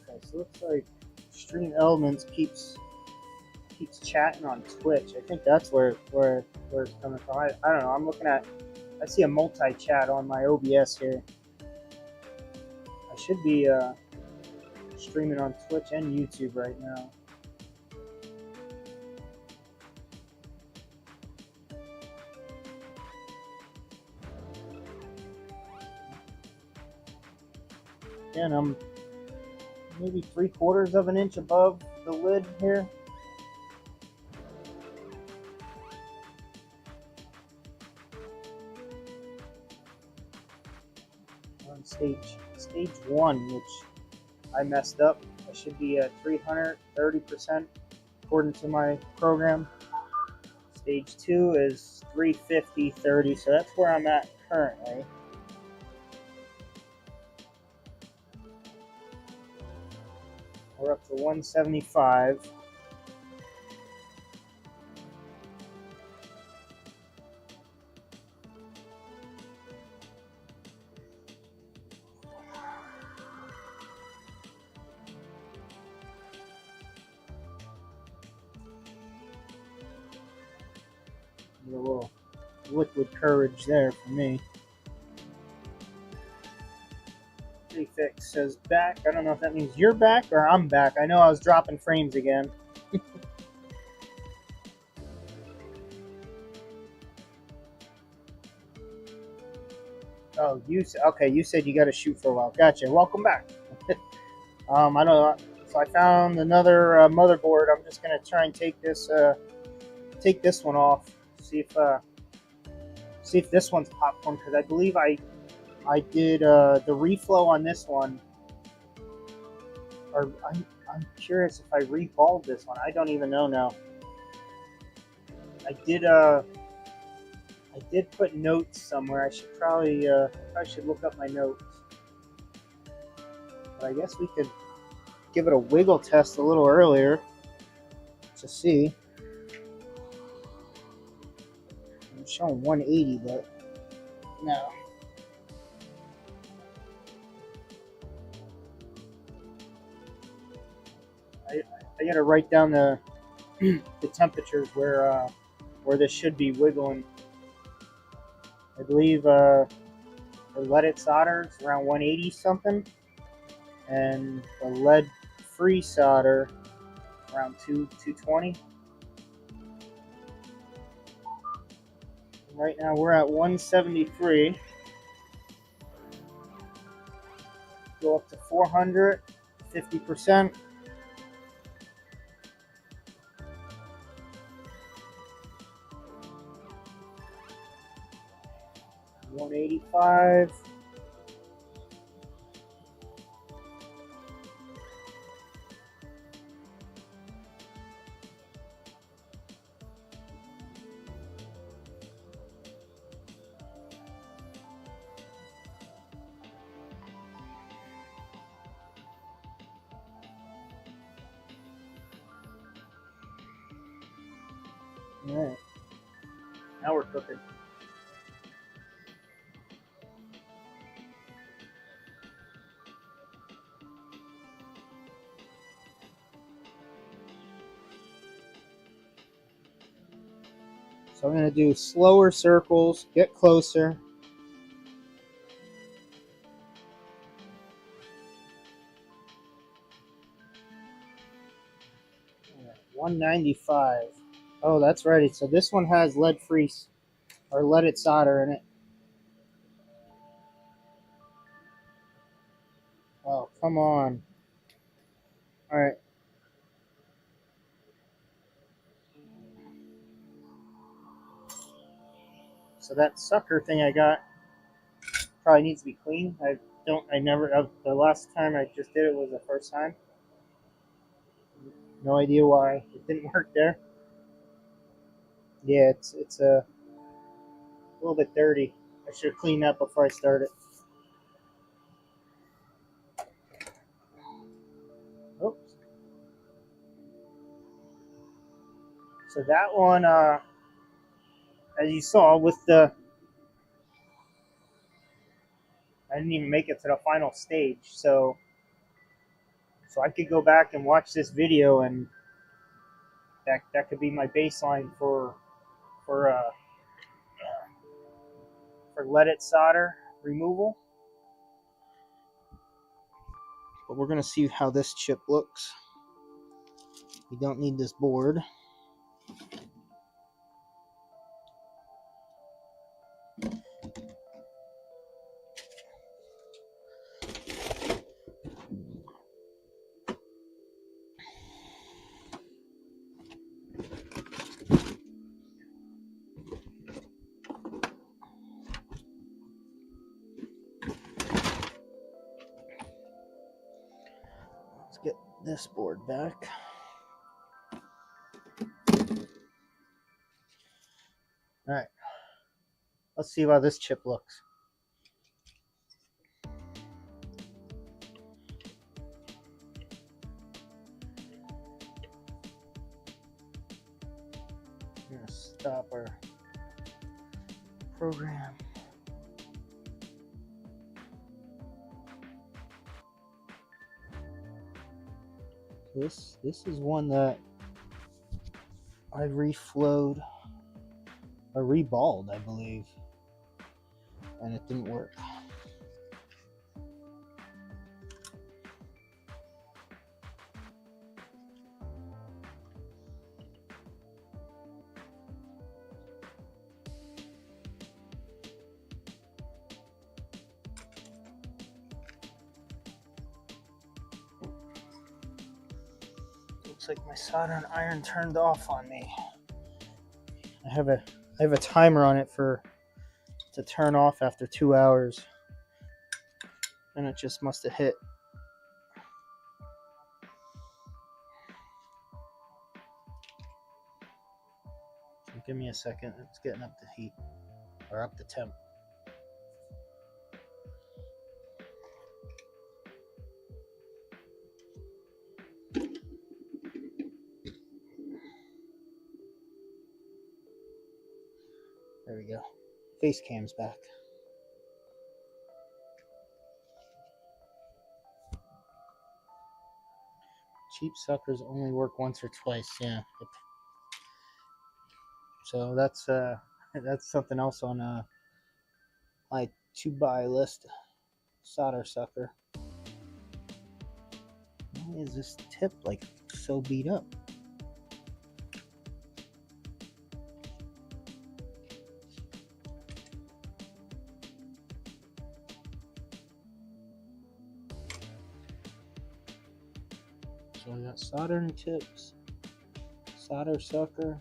So it looks like Stream Elements keeps chatting on Twitch. I think that's where it's coming from. I don't know. I'm looking at, I see a multi-chat on my OBS here. I should be streaming on Twitch and YouTube right now. Again, I'm maybe 3/4 of an inch above the lid here. On stage 1, which I messed up. I should be at 330% according to my program. Stage 2 is 350/30, so that's where I'm at currently. We're up to 175. A little liquid courage there for me. Prefix says back. I don't know if that means you're back or I'm back. I know I was dropping frames again. Oh, you said you got to shoot for a while. Gotcha. Welcome back. I don't know. So I found another motherboard. I'm just gonna try and take this one off. See if this one's popcorn, because I believe I did the reflow on this one I'm curious if I reballed this one. I don't even know now. I did put notes somewhere. I should probably I should look up my notes. But I guess we could give it a wiggle test a little earlier to see. I'm showing 180, but no. I gotta write down the temperatures where this should be wiggling. I believe the leaded solder is around 180 something, and the lead free solder around 220. Right now we're at 173. Go up to 400, 50%. 185. All right, now we're cooking. So I'm going to do slower circles, get closer. Right, 195. Oh, that's right. So this one has lead free or leaded solder in it. Oh, come on. All right. So that sucker thing I got probably needs to be clean. The last time I just did it was the first time. No idea why it didn't work there. Yeah, it's a little bit dirty. I should clean that before I start it. Oops. So that one, as you saw, I didn't even make it to the final stage. So I could go back and watch this video, and that could be my baseline for leaded solder removal. But we're gonna see how this chip looks. We don't need this board. Let's get this board back. All right, let's see how this chip looks. I'm gonna stop our program. This is one that I reflowed or reballed, I believe, and it didn't work. Looks like my soldering iron turned off on me. I have a timer on it to turn off after 2 hours, and it just must have hit. Give me a second. It's getting up to heat, or up to temp. There we go. Face cam's back. Cheap suckers only work once or twice. Yeah. So that's something else on my to buy list. Solder sucker. Why is this tip like so beat up? So I got soldering tips, solder sucker.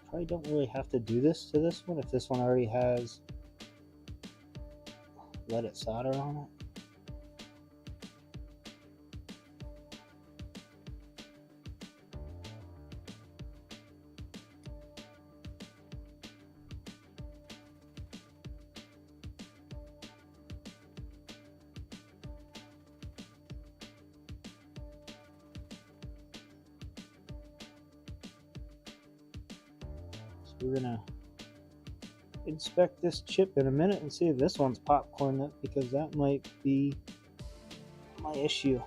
Probably don't really have to do this to this one if this one already has let it solder on it. We're gonna inspect this chip in a minute and see if this one's popcorn, because that might be my issue.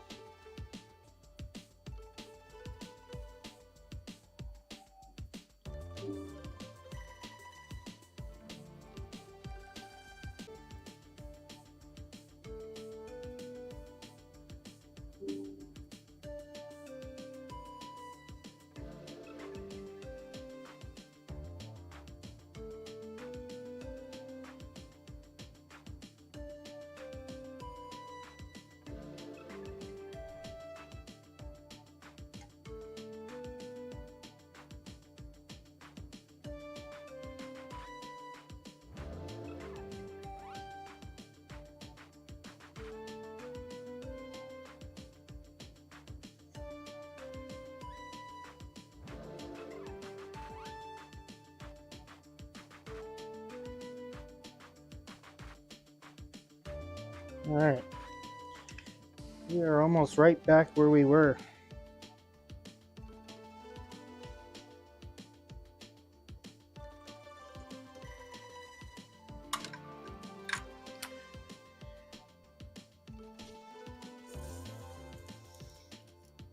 All right, we are almost right back where we were.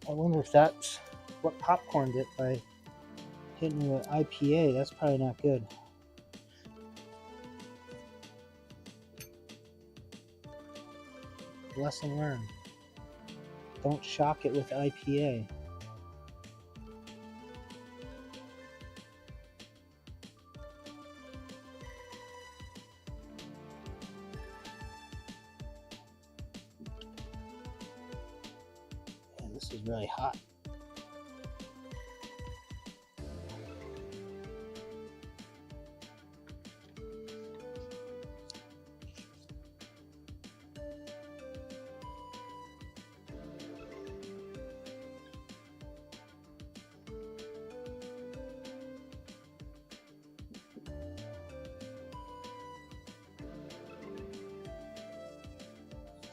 I wonder if that's what popcorned it by hitting it with IPA. That's probably not good. Lesson learned. Don't shock it with IPA. Man, this is really hot.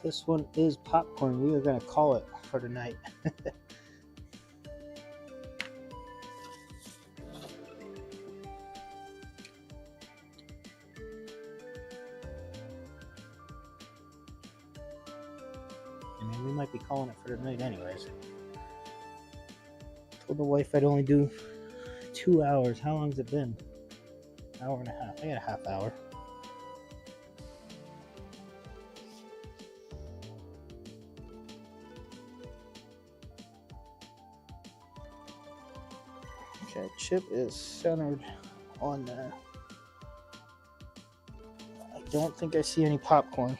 This one is popcorn. We are going to call it for tonight. I mean, we might be calling it for tonight anyways. Told the wife I'd only do 2 hours. How long has it been? Hour and a half. I got a half hour. Okay, chip is centered on there. I don't think I see any popcorn.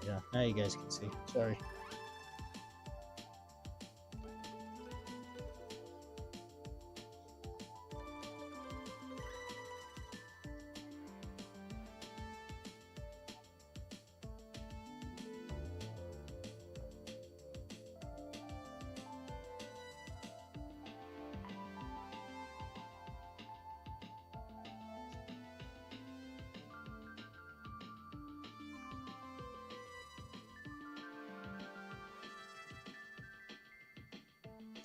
Yeah, now you guys can see. Sorry.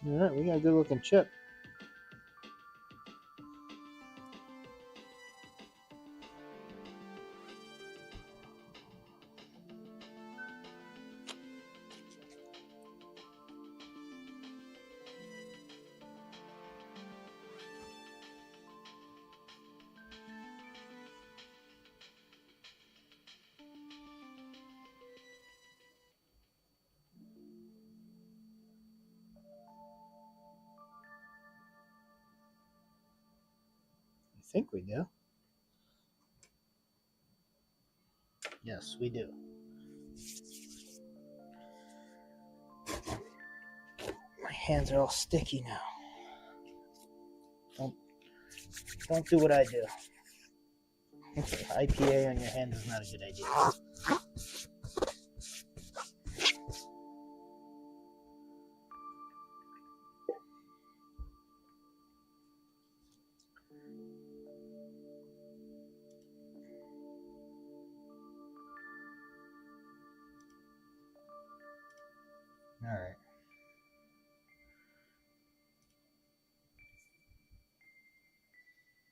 All right, we got a good looking chip. I think we do. Yes, we do. My hands are all sticky now. Don't do what I do. IPA on your hands is not a good idea. All right.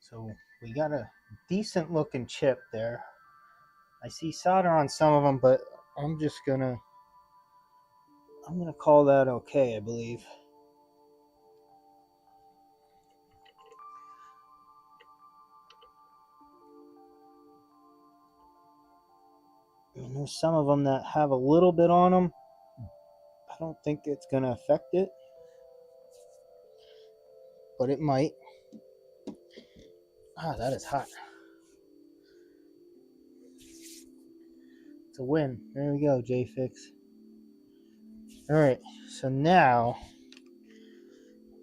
So we got a decent looking chip there. I see solder on some of them, but I'm gonna call that okay, I believe. I mean, there's some of them that have a little bit on them. I don't think it's gonna affect it, but it might. Ah, that is hot. It's a win. There we go, JFix. All right, so now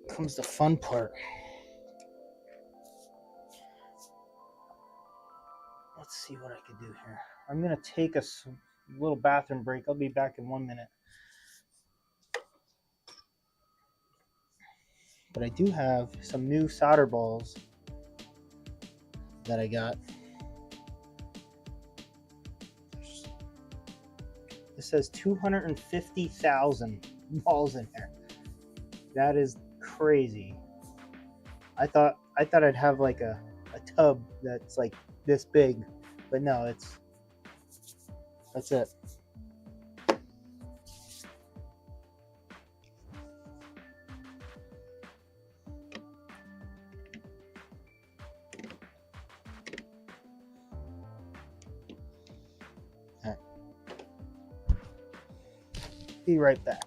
comes the fun part. Let's see what I can do here. I'm gonna take a little bathroom break. I'll be back in 1 minute. But I do have some new solder balls that I got. It says 250,000 balls in here. That is crazy. I thought I'd have like a tub that's like this big, but no, that's it. All right. Be right back.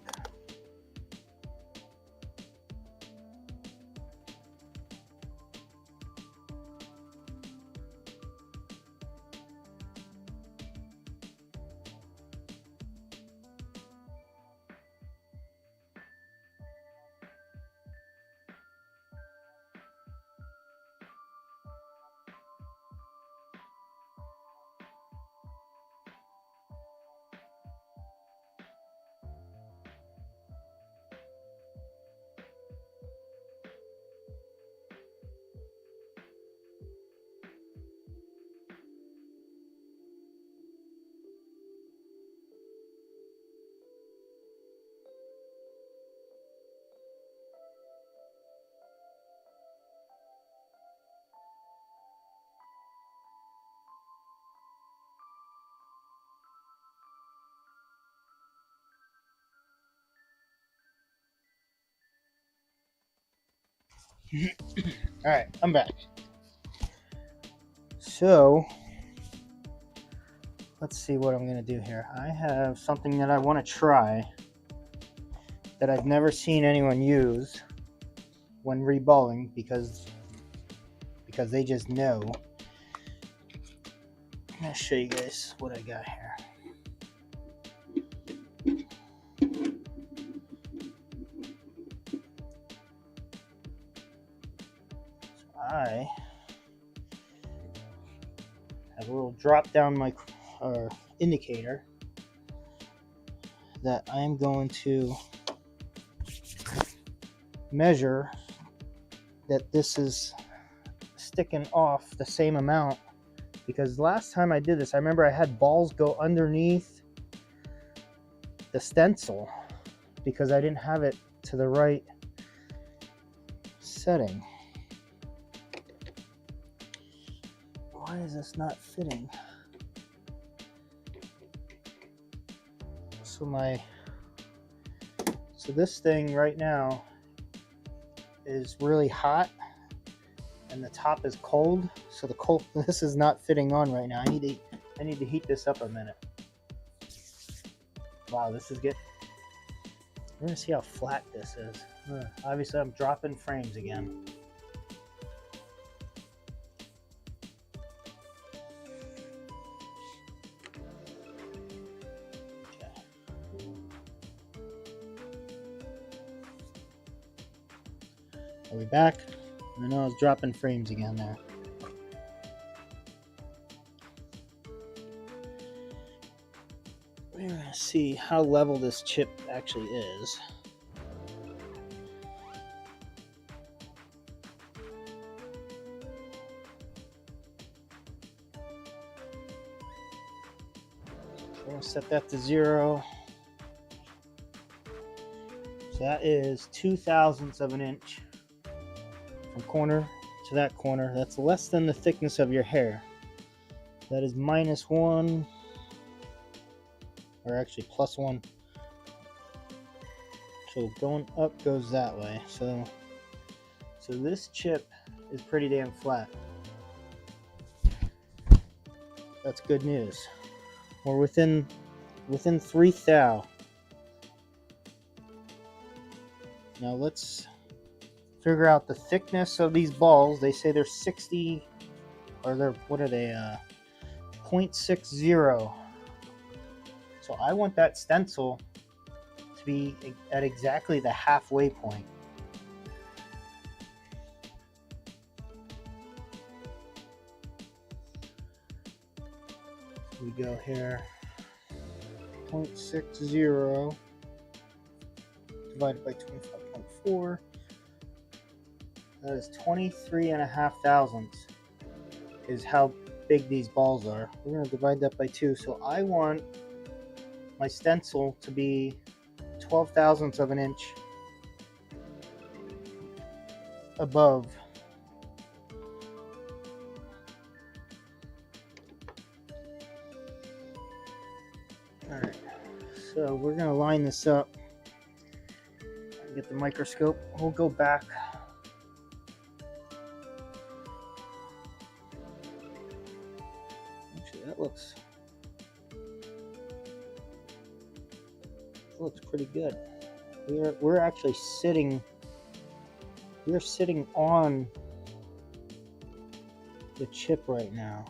All right, I'm back. So let's see what I'm gonna do here. I have something that I want to try that I've never seen anyone use when reballing because they just know. I'm gonna show you guys what I got here. I have a little drop down my indicator that I'm going to measure that this is sticking off the same amount, because last time I did this, I remember I had balls go underneath the stencil because I didn't have it to the right setting. Why is this not fitting? So this thing right now is really hot and the top is cold, so this is not fitting on right now. I need to heat this up a minute. Wow, this is getting, we're gonna see how flat this is. Obviously I'm dropping frames again. Are we back? I know I was dropping frames again there. We're gonna see how level this chip actually is. We're gonna set that to 0. So that is 2/1000ths of an inch. From corner to that corner. That's less than the thickness of your hair. That is -1, or actually +1. So going up goes that way. So this chip is pretty damn flat. That's good news. We're within 3 thou. Now let's figure out the thickness of these balls. They say they're 60, or they're, what are they, 0.60. So I want that stencil to be at exactly the halfway point. So we go here, 0.60 divided by 25.4. That is 23.5 thousandths is how big these balls are. We're going to divide that by 2. So I want my stencil to be 12 thousandths of an inch above. Alright, so we're going to line this up. Get the microscope. We'll go back. That looks pretty good. We're actually sitting. We're sitting on the chip right now.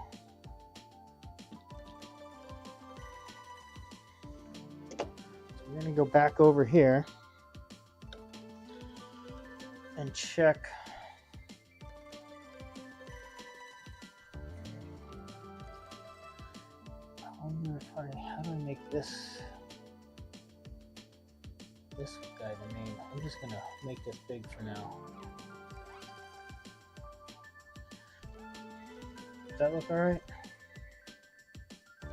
So we're gonna go back over here and check. How do I make this guy the main? I'm just gonna make this big for now. Does that look alright? Turn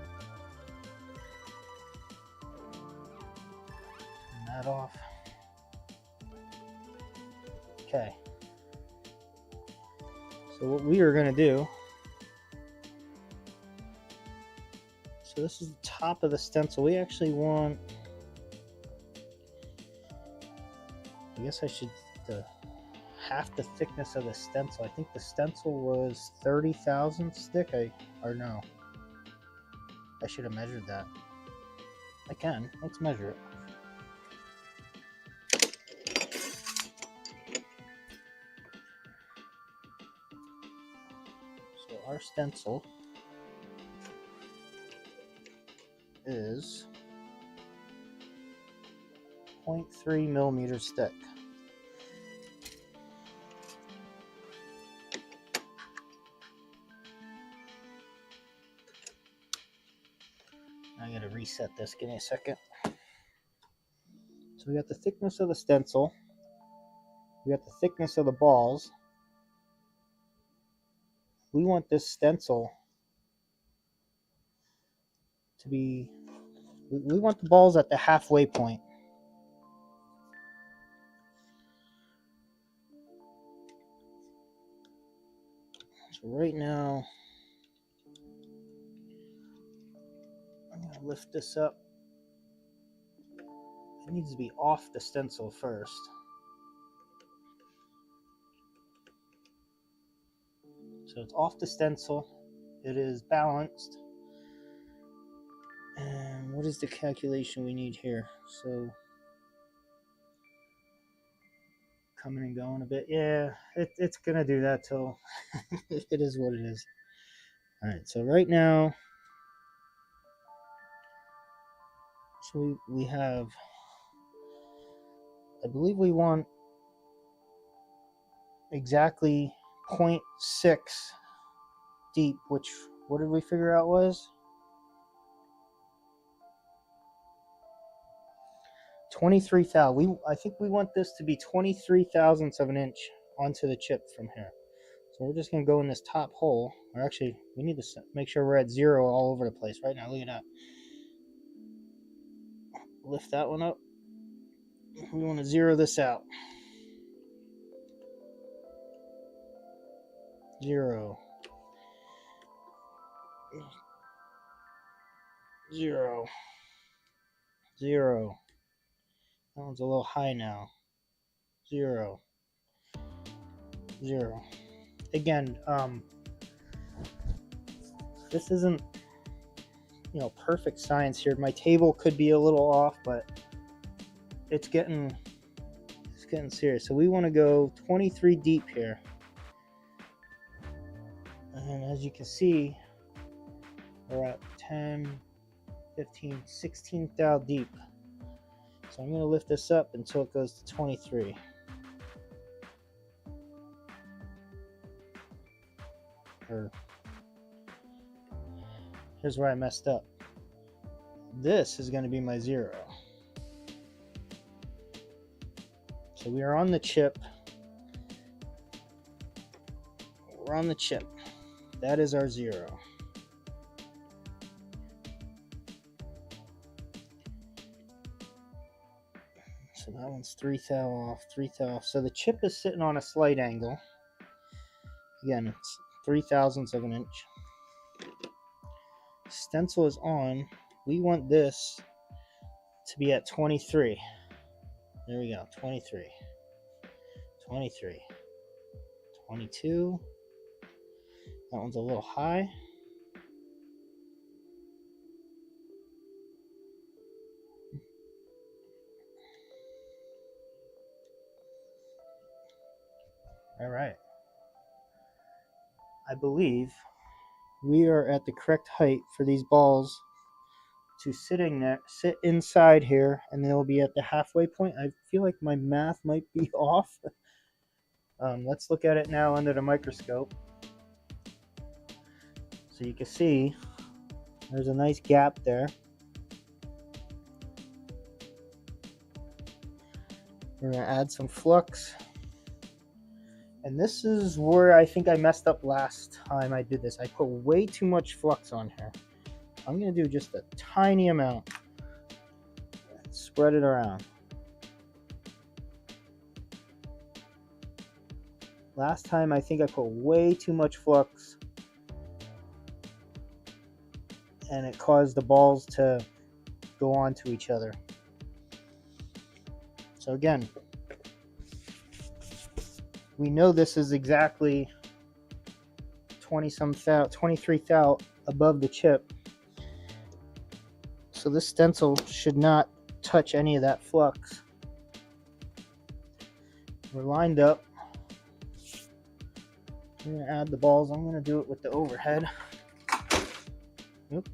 that off. Okay. So what we are gonna do, so this is the top of the stencil. We actually want, I guess I should, half the thickness of the stencil. I think the stencil was 30 thousandths thick. Or no. I should have measured that. I can. Let's measure it. So our stencil is 0.3 millimeters thick. gotta reset this. Give me a second. So we got the thickness of the stencil. We got the thickness of the balls. We want this stencil to be, we want the balls at the halfway point. So right now, I'm going to lift this up. It needs to be off the stencil first. So it's off the stencil. It is balanced. And what is the calculation we need here? So coming and going a bit. Yeah, it's going to do that till it is what it is. All right, so right now, so we have, I believe we want exactly 0.6 deep, which, what did we figure out was? 23 thousandths. I think we want this to be 23 thousandths of an inch onto the chip from here. So we're just going to go in this top hole. Or actually, we need to make sure we're at 0 all over the place right now. Look at that. Lift that one up. We want to 0 this out. 0. 0. 0. That one's a little high now. 0. 0. Again, this isn't, perfect science here. My table could be a little off, but it's getting serious. So we want to go 23 deep here. And as you can see, we're at 10, 15, 16 thou deep. So I'm going to lift this up until it goes to 23. Here's where I messed up. This is going to be my 0. So we are on the chip. We're on the chip. That is our 0. So that one's 3 thou off, 3 thou off. So the chip is sitting on a slight angle. Again, it's 3 thousandths of an inch. Stencil is on. We want this to be at 23. There we go, 23. 23. 22. That one's a little high. All right. I believe we are at the correct height for these balls to sit inside here, and they'll be at the halfway point. I feel like my math might be off. Let's look at it now under the microscope. So you can see there's a nice gap there. We're going to add some flux. And this is where I think I messed up last time I did this. I put way too much flux on here. I'm going to do just a tiny amount. Spread it around. Last time I think I put way too much flux. And it caused the balls to go onto each other. So again, we know this is exactly 23 thou above the chip. So this stencil should not touch any of that flux. We're lined up. I'm going to add the balls. I'm going to do it with the overhead. Oops.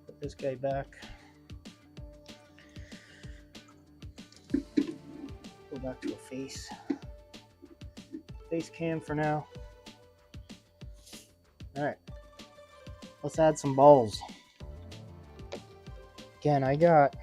Put this guy back. Go back to a face cam for now. Let's add some balls. Again, I got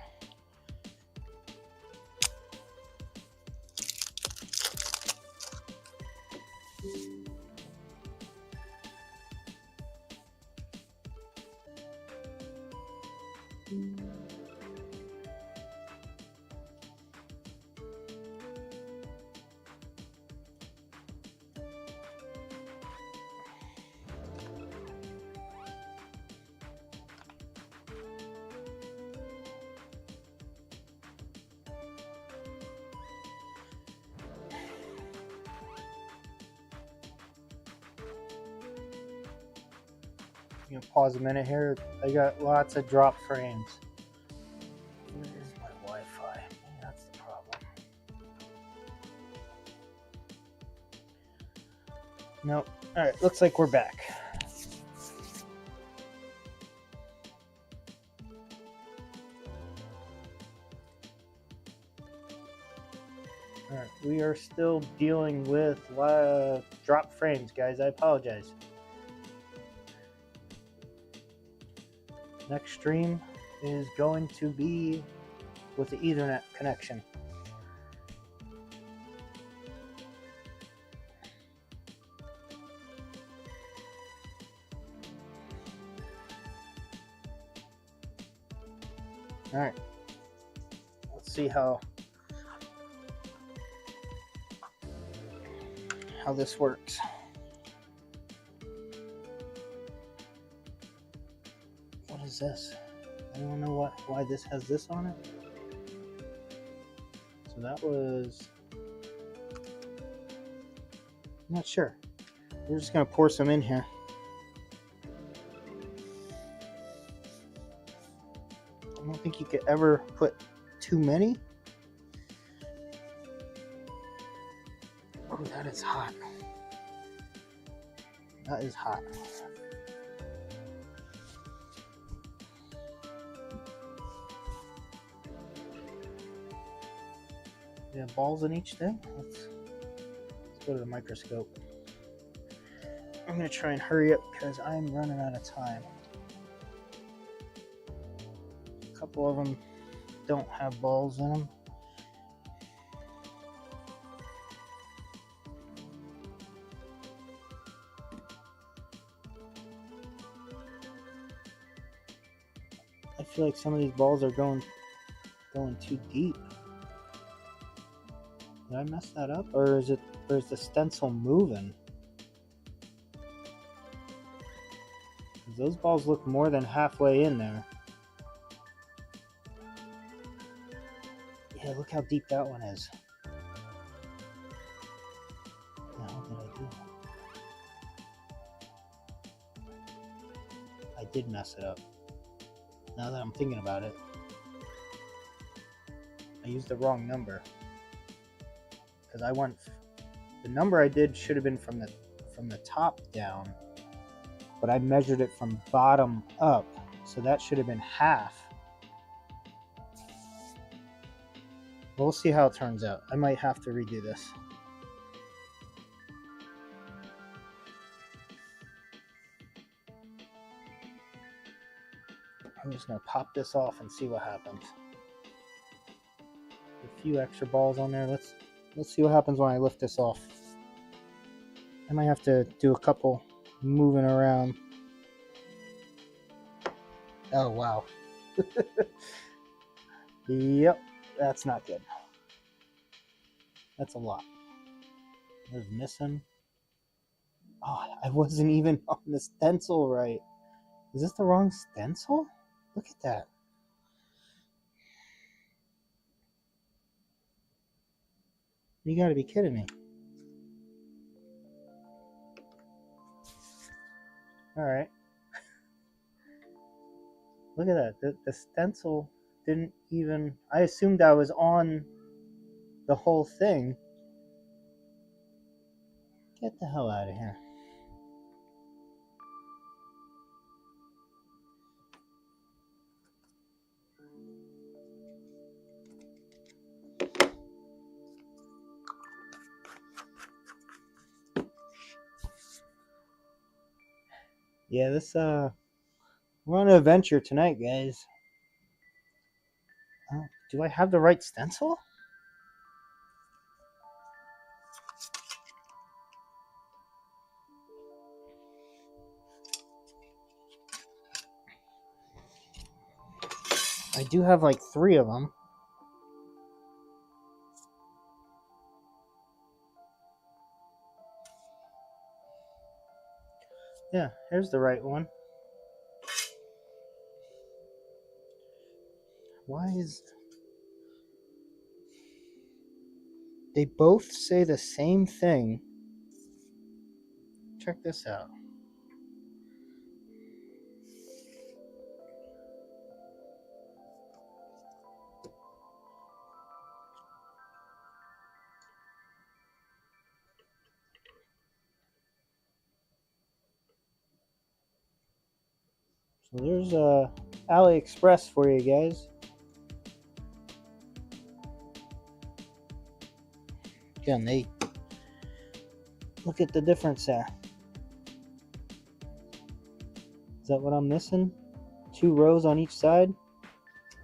pause a minute here. I got lots of drop frames. Where is my Wi-Fi? That's the problem. Nope. All right, looks like we're back. All right, we are still dealing with drop frames, guys. I apologize. Next stream is going to be with the Ethernet connection. All right, let's see how this works. What is this? I don't know why this has this on it. So that was, I'm not sure. We're just gonna pour some in here. I don't think you could ever put too many. Oh, that is hot. That is hot. We have balls in each thing. Let's go to the microscope. I'm gonna try and hurry up because I'm running out of time. A couple of them don't have balls in them. I feel like some of these balls are going too deep. Did I mess that up, or is the stencil moving? Those balls look more than halfway in there. Yeah, look how deep that one is. What the hell did I do? I did mess it up. Now that I'm thinking about it, I used the wrong number. Because the number I did should have been from the top down, but I measured it from bottom up, so that should have been half. We'll see how it turns out. I might have to redo this. I'm just gonna pop this off and see what happens. A few extra balls on there. Let's see what happens when I lift this off. I might have to do a couple moving around. Oh, wow. Yep, that's not good. That's a lot. There's missing. Oh, I wasn't even on the stencil right. Is this the wrong stencil? Look at that. You gotta be kidding me. All right. Look at that. The stencil didn't even... I assumed I was on the whole thing. Get the hell out of here. Yeah, this We're on an adventure tonight, guys. Do I have the right stencil? I do have like 3 of them. Yeah, here's the right one. Why is... They both say the same thing. Check this out. So there's AliExpress for you guys. Again, they look at the difference there. Is that what I'm missing? 2 rows on each side?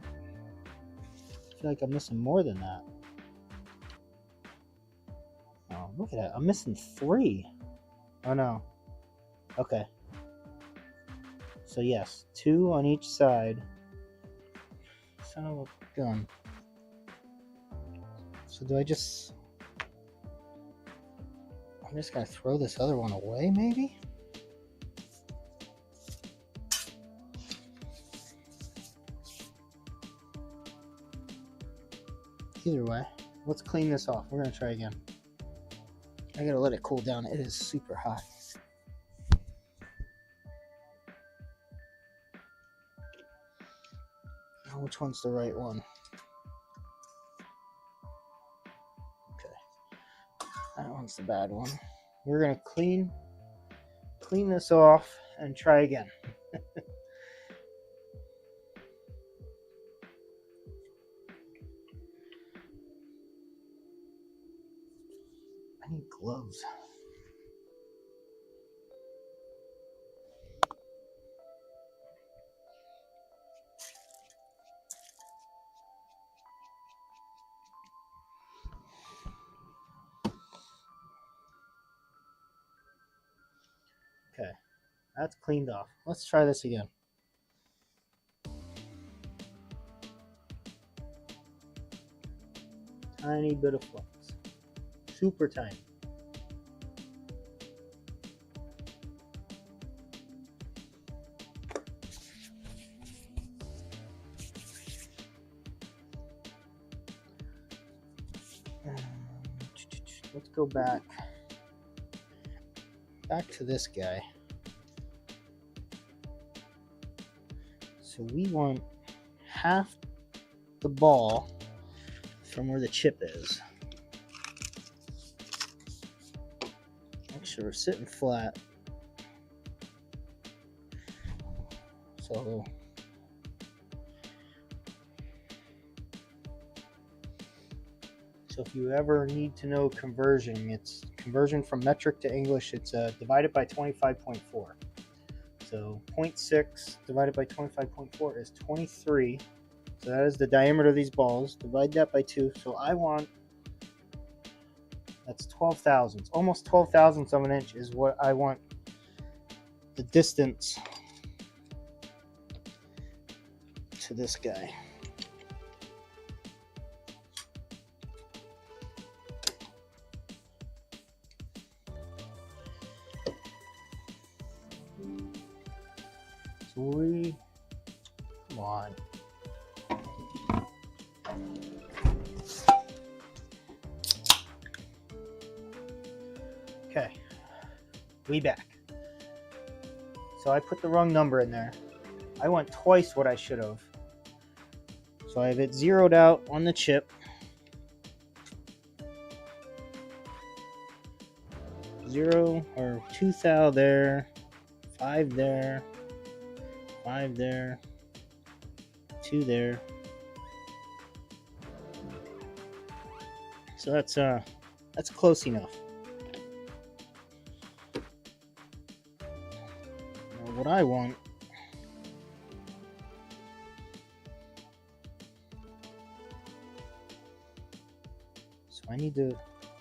I feel like I'm missing more than that. Oh, look at that. I'm missing 3. Oh no. Okay. So yes, 2 on each side. Son of a gun. So do I just... I'm just gonna throw this other one away, maybe? Either way, let's clean this off. We're gonna try again. I gotta let it cool down. It is super hot. Now, which one's the right one? Okay, that one's the bad one. We're gonna clean this off and try again. I need gloves. Okay, that's cleaned off. Let's try this again. Tiny bit of flux. Super tiny. Let's go back to this guy. So we want half the ball from where the chip is. Make sure we're sitting flat. So if you ever need to know conversion, it's conversion from metric to English. It's divided by 25.4. So 0.6 divided by 25.4 is 23. So that is the diameter of these balls. Divide that by 2. So I want, that's 12 thousandths. Almost 12 thousandths of an inch is what I want the distance to this guy. Come on. Okay, we back. So I put the wrong number in there. I went twice what I should have. So I have it zeroed out on the chip. 0 or 2 thou there, 5 there, 5 there, 2 there. So that's close enough. Now what I want So I need to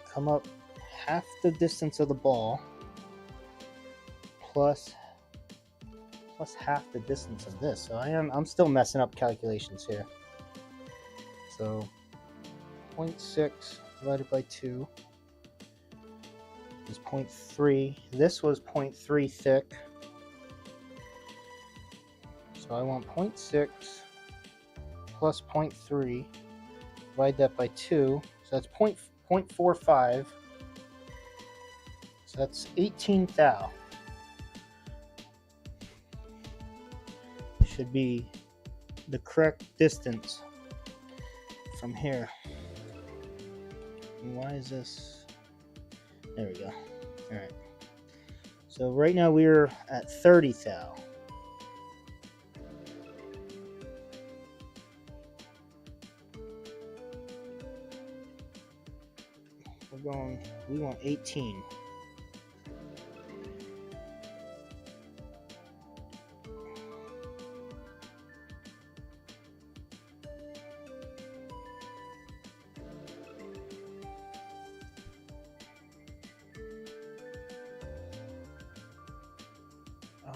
come up half the distance of the ball plus half the distance of this. So I'm still messing up calculations here. So 0.6 divided by 2 is 0.3. This was 0.3 thick. So I want 0.6 plus 0.3, divide that by 2, so that's 0.45. So that's 18 thou. Should be the correct distance from here. And why is this? There we go. All right. So right now we're at 30 thou. We want 18.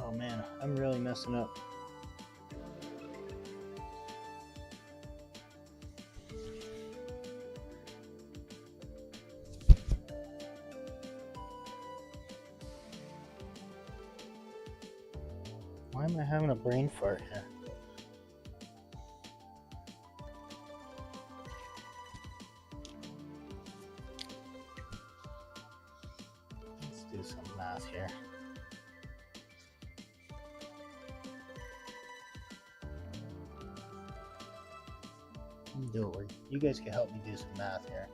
Oh man, I'm really messing up. Why am I having a brain fart here? Let's do some math here. Do it. You guys can help me do some math here.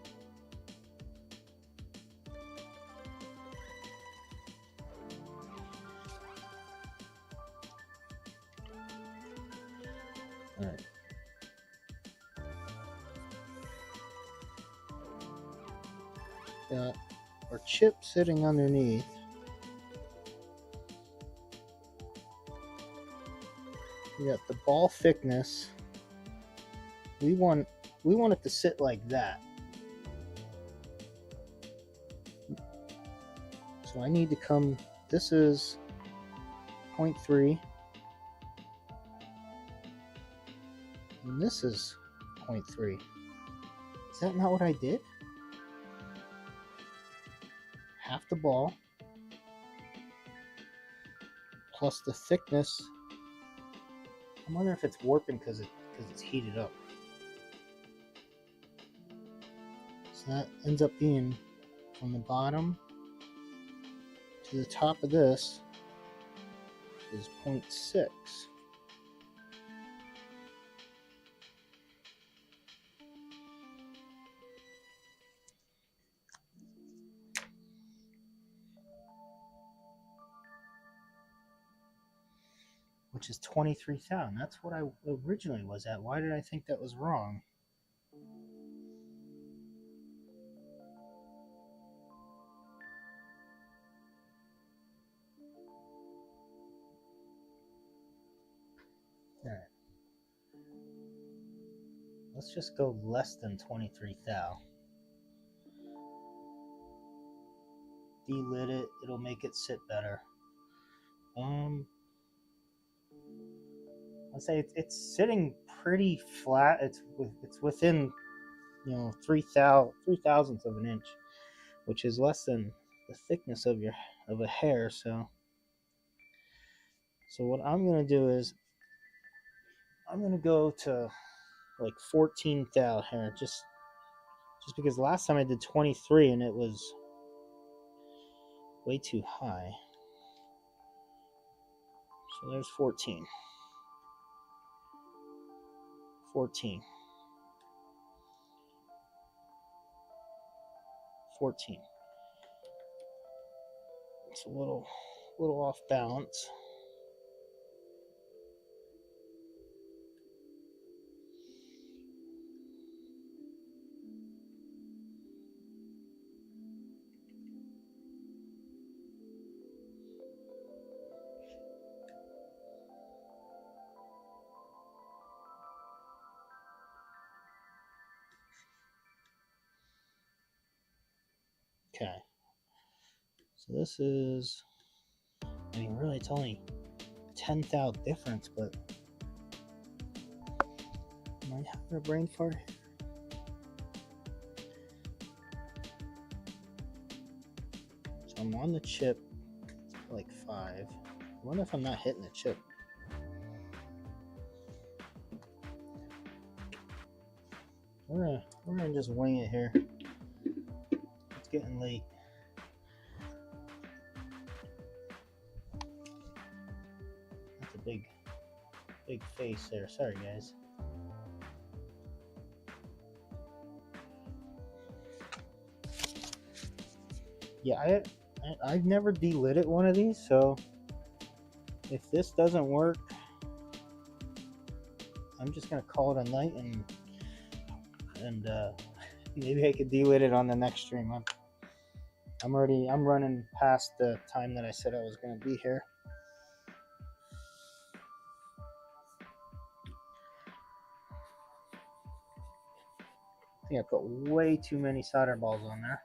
All right. Got our chip sitting underneath. We got the ball thickness. We want it to sit like that. So I need to come, this is 0.3. And this is 0.3. Is that not what I did? Half the ball plus the thickness. I wonder if it's warping because it's heated up. So that ends up being from the bottom to the top of this is 0.6. Which is 23,000. That's what I originally was at. Why did I think that was wrong? All right. Let's just go less than 23,000. Delit it. It'll make it sit better. Let's say it's sitting pretty flat. It's within, you know, 3/1000th of an inch, which is less than the thickness of a hair. So what I'm gonna do is I'm gonna go to like 14 thou here, just because last time I did 23 and it was way too high. So there's 14. 14. 14. It's a little off balance. Okay. So this is, I mean, really, it's only 10,000 difference, but am I having a brain fart? So I'm on the chip, like 5. I wonder if I'm not hitting the chip. We're gonna just wing it here. It's getting late. That's a big face there. Sorry, guys. Yeah, I've never delitted one of these, so if this doesn't work, I'm just gonna call it a night, and maybe I could delit it on the next stream. I'm running past the time that I said I was gonna be here. I think I put way too many solder balls on there.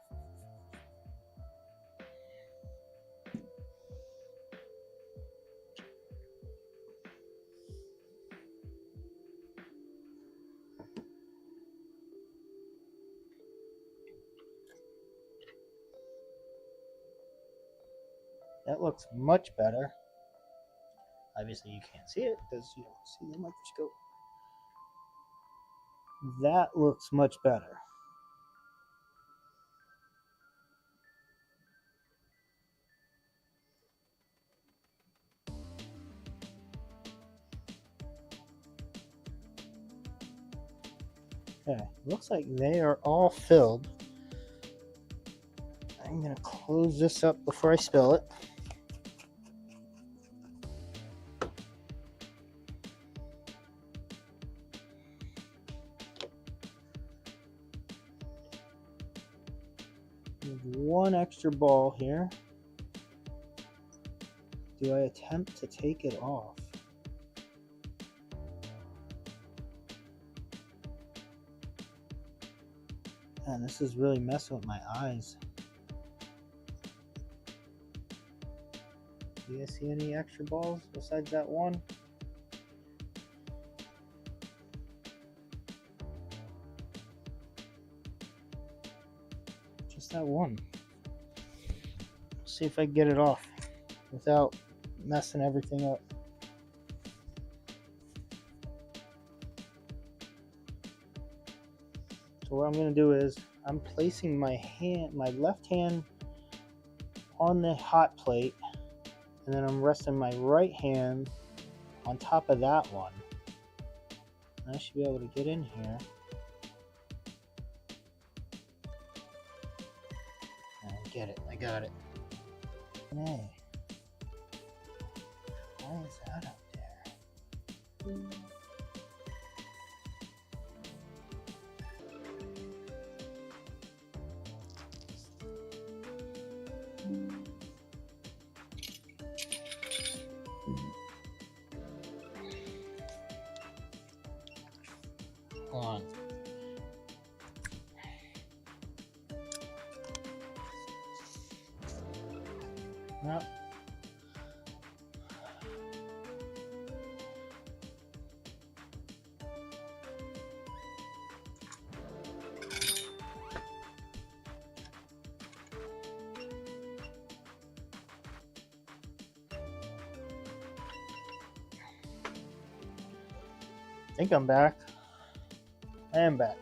That looks much better. Obviously you can't see it because you don't see the microscope. That looks much better. Okay, looks like they are all filled. I'm gonna close this up before I spill it. One extra ball here. Do I attempt to take it off? Man, this is really messing with my eyes. Do you guys see any extra balls besides that one? Just that one. See if I can get it off without messing everything up. So what I'm going to do is I'm placing my left hand on the hot plate, and then I'm resting my right hand on top of that one. And I should be able to get in here. And get it. I got it. Hey. Why is that up there? Hold on. No. I think I'm back. I am back.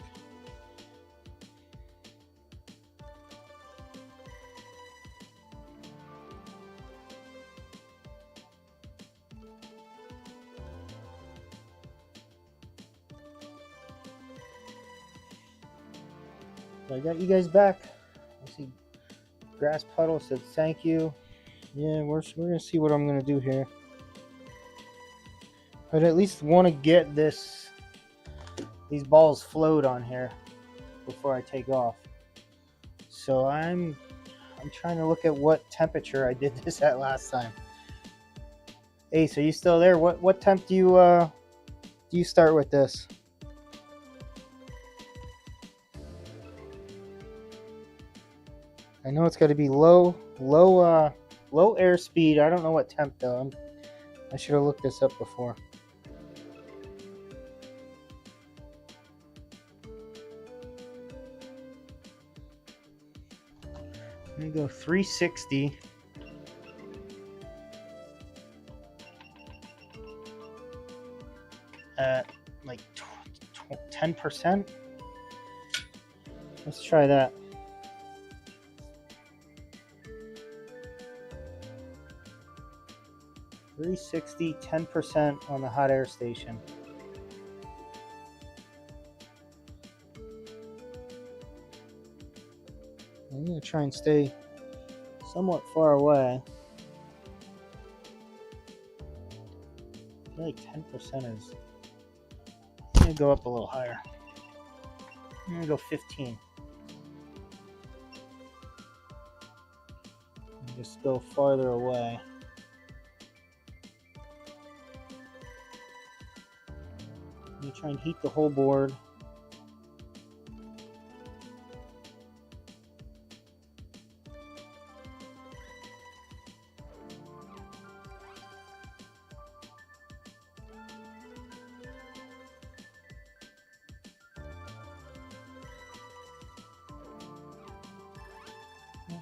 I got you guys back. I see Grass Puddle said thank you. Yeah, we're gonna see what I'm gonna do here. But at least want to get these balls flowed on here before I take off. So I'm trying to look at what temperature I did this at last time. Ace, are you still there? What temp do you start with this? I know it's got to be low airspeed. I don't know what temp though. I should have looked this up before. I'm gonna go 360. At like 10%. Let's try that. $360, 10% on the hot air station. I'm going to try and stay somewhat far away. I feel like 10% is... I'm going to go up a little higher. I'm going to go 15. And just go farther away. I'm going to try and heat the whole board.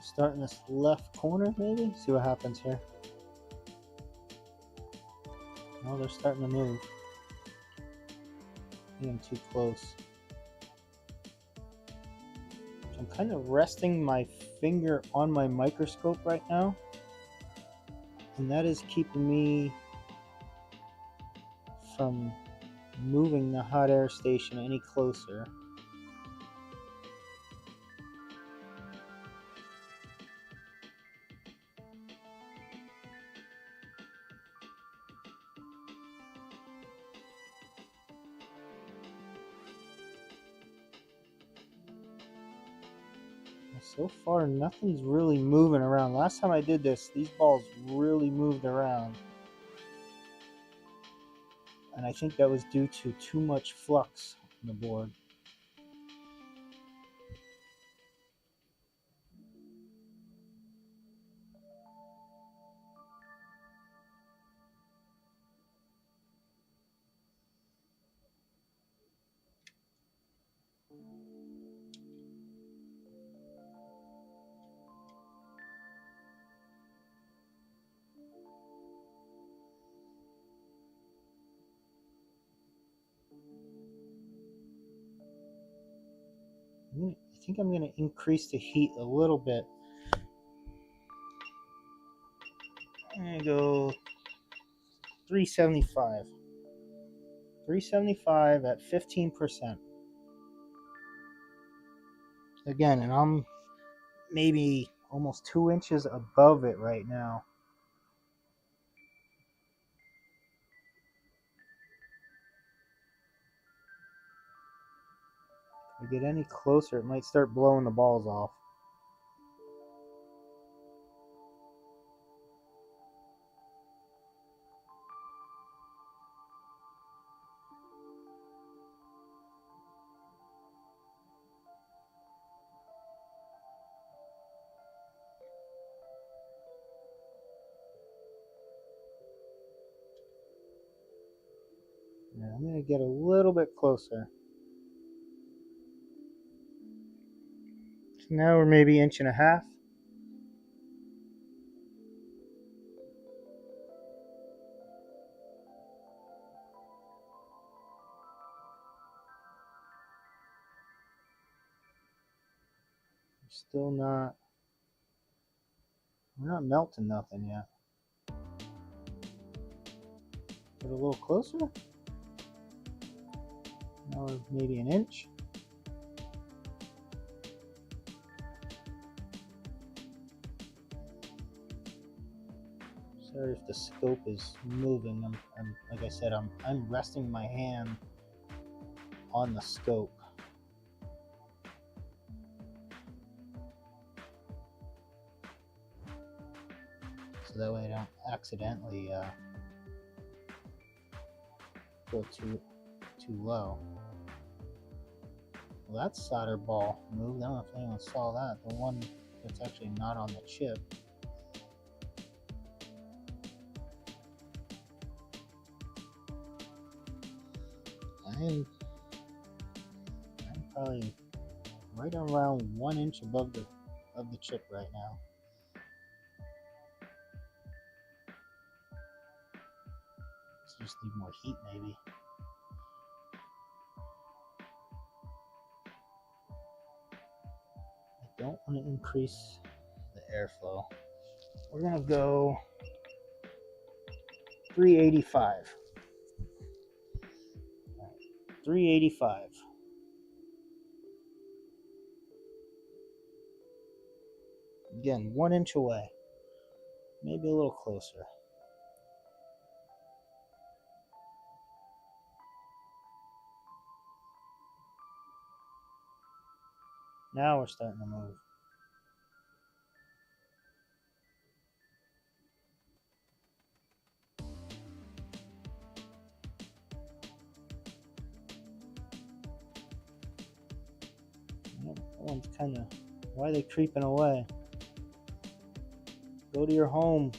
Start in this left corner, maybe? See what happens here. Oh, they're starting to move. Getting too close. I'm kind of resting my finger on my microscope right now, and that is keeping me from moving the hot air station any closer. So far, nothing's really moving around. Last time I did this, these balls really moved around. And I think that was due to too much flux on the board. I think I'm going to increase the heat a little bit. I'm going to go 375. 375 at 15%. Again, and I'm maybe almost 2 inches above it right now. If I get any closer, it might start blowing the balls off. Yeah, I'm going to get a little bit closer. So now we're maybe 1.5 inches. Still not, we're not melting nothing yet. Get a little closer. Now we're maybe 1 inch. Sorry if the scope is moving. I'm like I said, I'm resting my hand on the scope. So that way I don't accidentally go too low. Well, that solder ball moved. I don't know if anyone saw that. The one that's actually not on the chip. I'm probably right around 1 inch above the chip right now. Let's just need more heat maybe. I don't want to increase the airflow. We're gonna go 385. 385. Again, 1 inch away. Maybe a little closer. Now we're starting to move. That one's kind of... Why are they creeping away? Go to your home.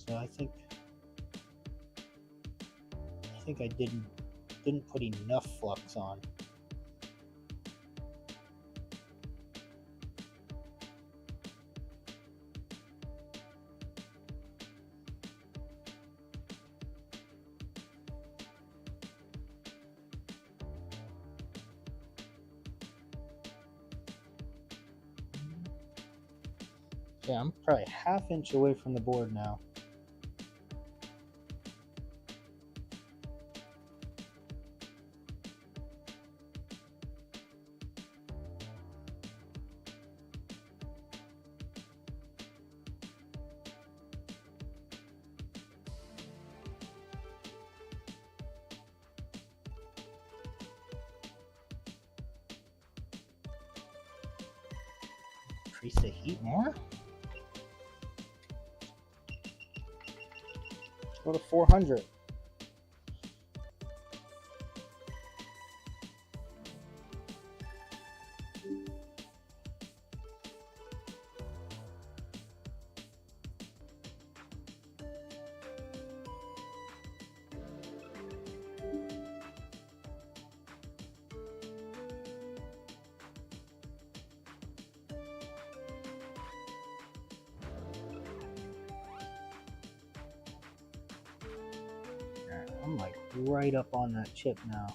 So I think I didn't put enough flux on. Yeah, I'm probably ½ inch away from the board now. Increase the heat more. Go to 400. I'm like right up on that chip now.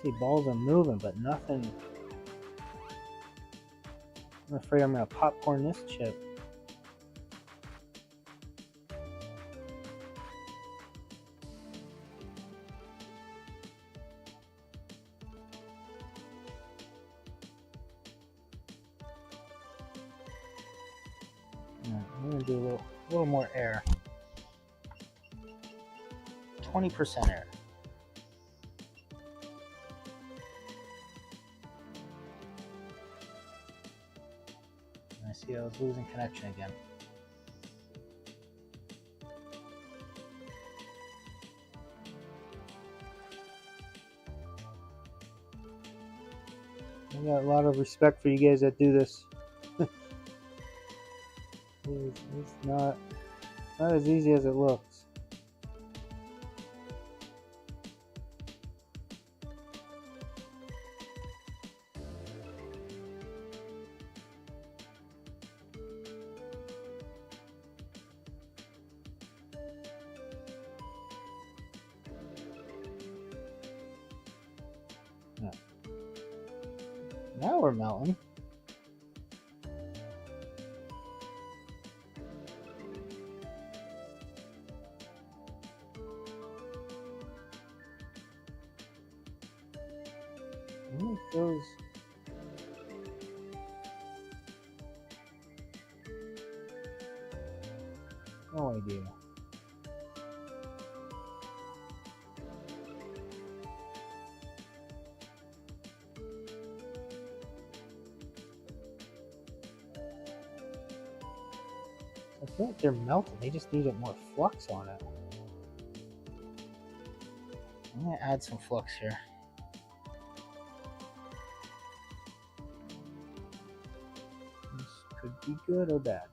See, balls are moving, but nothing. I'm afraid I'm gonna popcorn this chip. I'm gonna do a little more air. 20% air. And I see I was losing connection again. I got a lot of respect for you guys that do this. It's not as easy as it looks. Now we're melting. It feels... No idea. I feel like they're melted. They just needed more flux on it. I'm gonna add some flux here. This could be good or bad.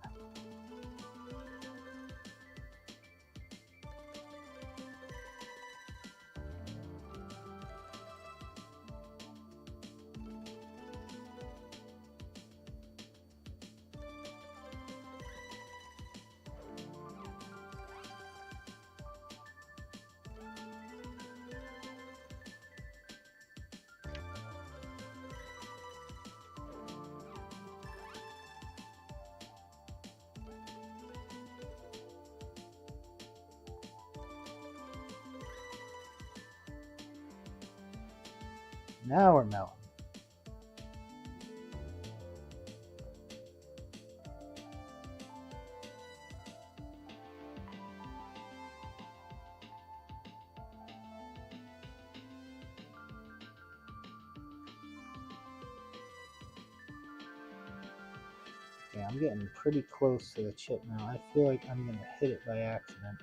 Now we're melting. Yeah, I'm getting pretty close to the chip now. I feel like I'm gonna hit it by accident.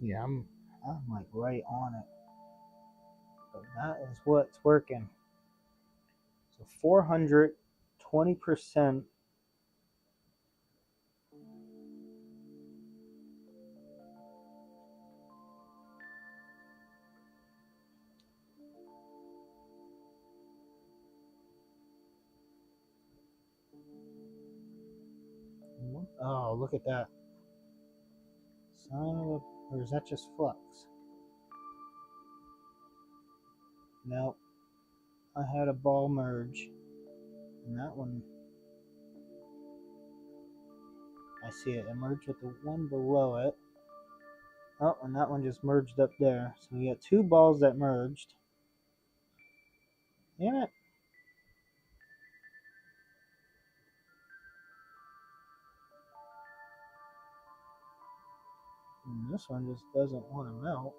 Yeah, I'm like right on it. But that is what's working. So 420%. Oh, look at that. Son of a, or is that just flux? Nope. I had a ball merge. And that one, I see it. It merged with the one below it. Oh, and that one just merged up there. So we got two balls that merged. Damn it. And this one just doesn't want to melt.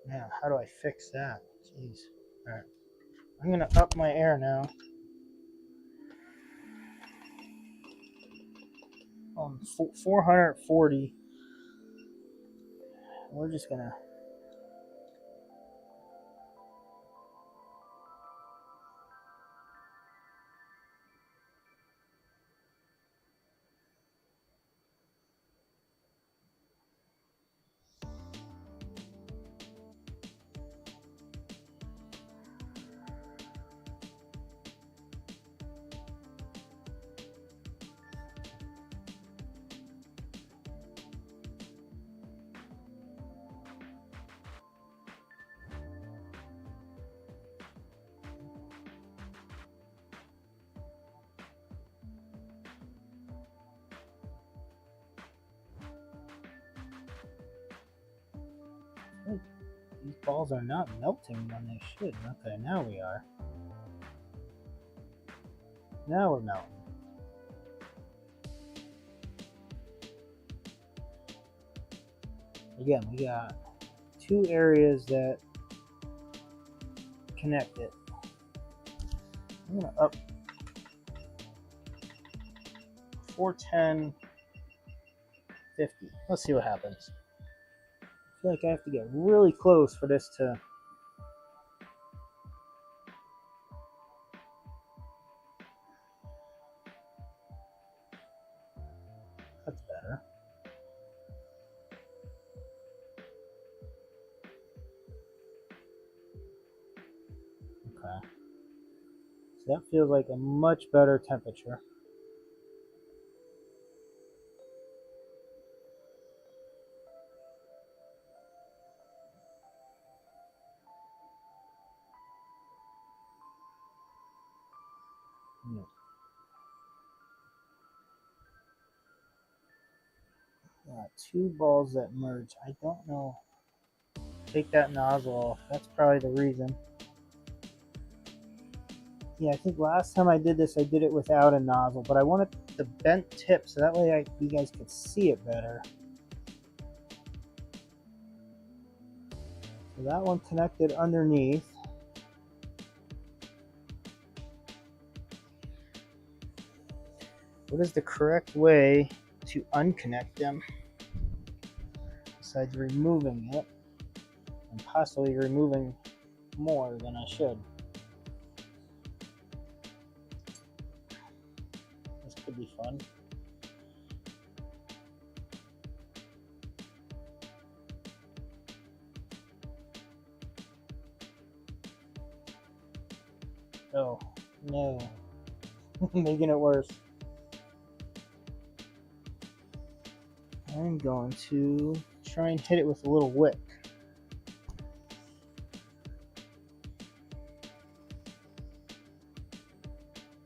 Now, how do I fix that? Jeez. Alright. I'm going to up my air now. On 440. We're just going to... These balls are not melting when they should. Okay, now we are. Now we're melting. Again, we got two areas that connect it. I'm going to up 410, 50. Let's see what happens. I feel like I have to get really close for this to... That's better. Okay. So that feels like a much better temperature. two balls that merge. I don't know. Take that nozzle off. That's probably the reason. Yeah, I think last time I did this, I did it without a nozzle, but I wanted the bent tip so that way you guys could see it better. So that one connected underneath. What is the correct way to unconnect them besides removing it and possibly removing more than I should? This could be fun. Oh, no. Making it worse. I'm going to try and hit it with a little wick.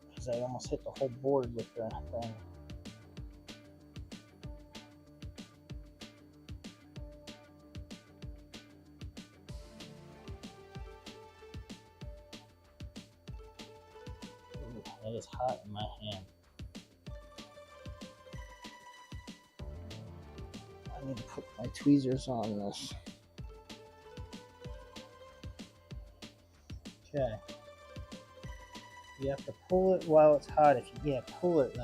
Because I almost hit the whole board with the thing. Ooh, that is hot in my hand. I need to put my tweezers on this. Okay. You have to pull it while it's hot. If you pull it.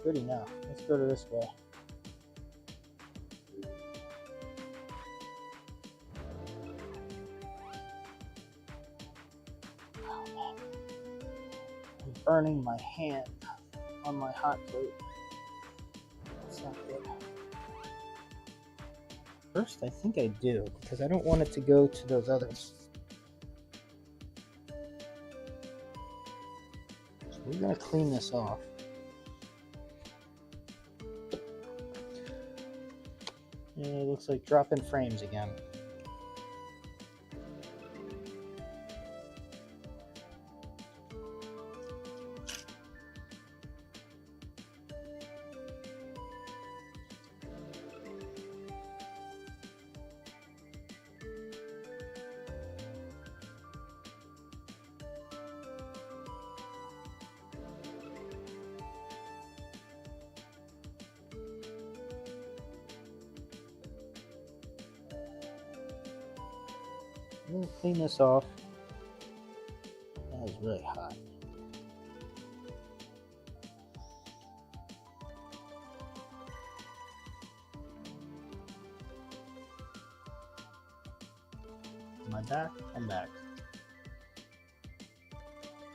Good enough. Let's go to this way. Oh man, I'm burning my hand on my hot plate. That's not good. First, I think I do, because I don't want it to go to those others. So we're going to clean this off. And it looks like dropping frames again. I'm going to clean this off. That is really hot. Am I back? I'm back.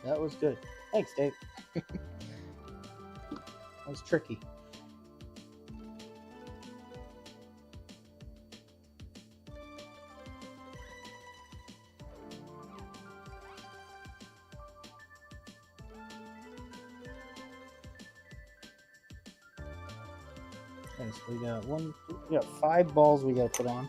That was good. Thanks, Dave. That was tricky. Okay, so we got 5 balls we got to put on.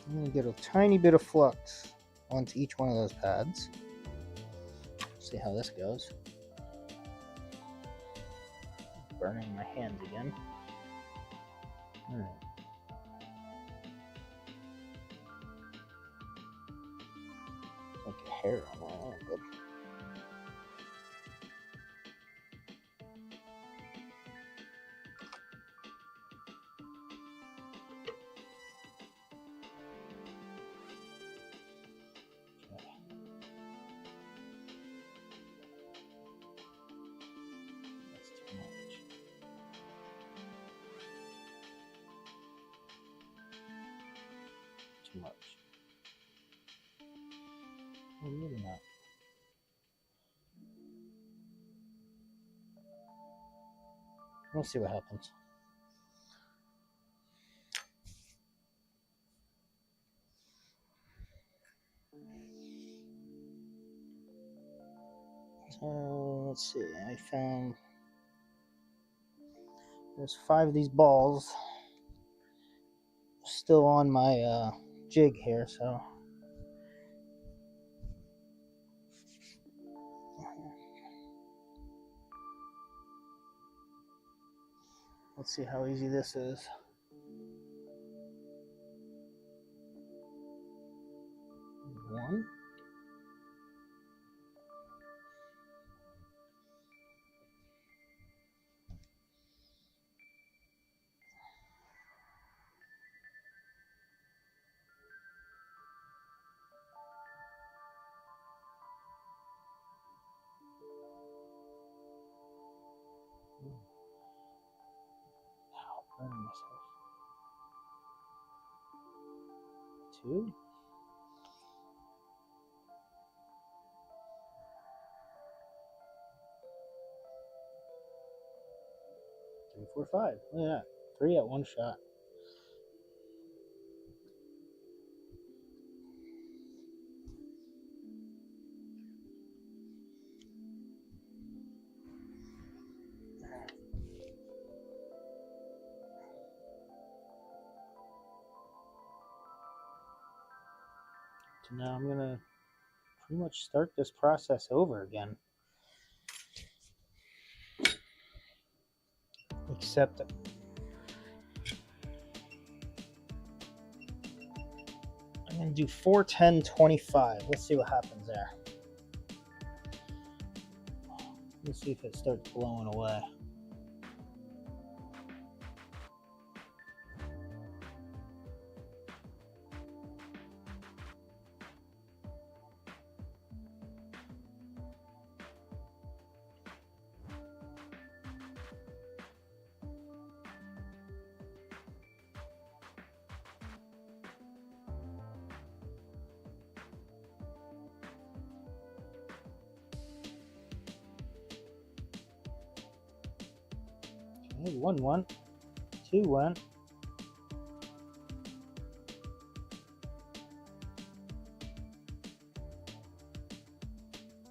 I'm going to get a tiny bit of flux onto each one of those pads. See how this goes. Burning my hands again. Alright. Like a hair on that. Oh, good. Too much. Oh, maybe not. We'll see what happens. So let's see, I found there's 5 of these balls still on my jig here, so let's see how easy this is. One. Ow, burning myself. 2. 3, 4, 5. Look at that. 3 at one shot. So now I'm gonna pretty much start this process over again. Except I'm gonna do 4, 10, 25. Let's see what happens there. Let's see if it starts blowing away. Okay, 1 went, 2 went.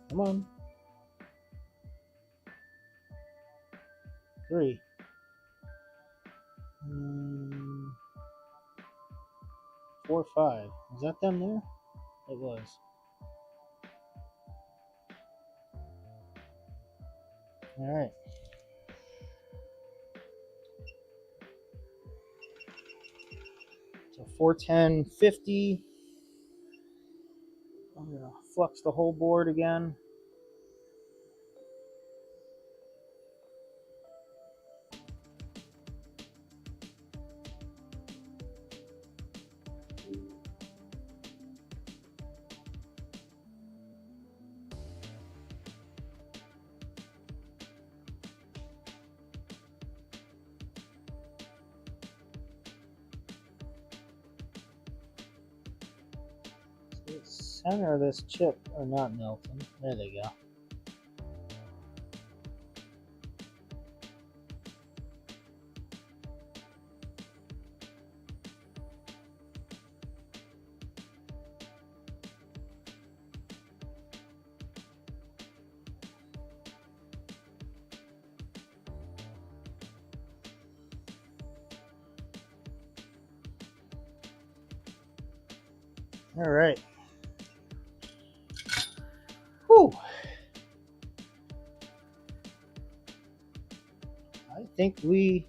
Come on. 3. 4, 5. Is that them there? It was. All right. So 4, 10, 50. I'm gonna flux the whole board again. Center of this chip are not melting. There they go. All right. Whew. I think we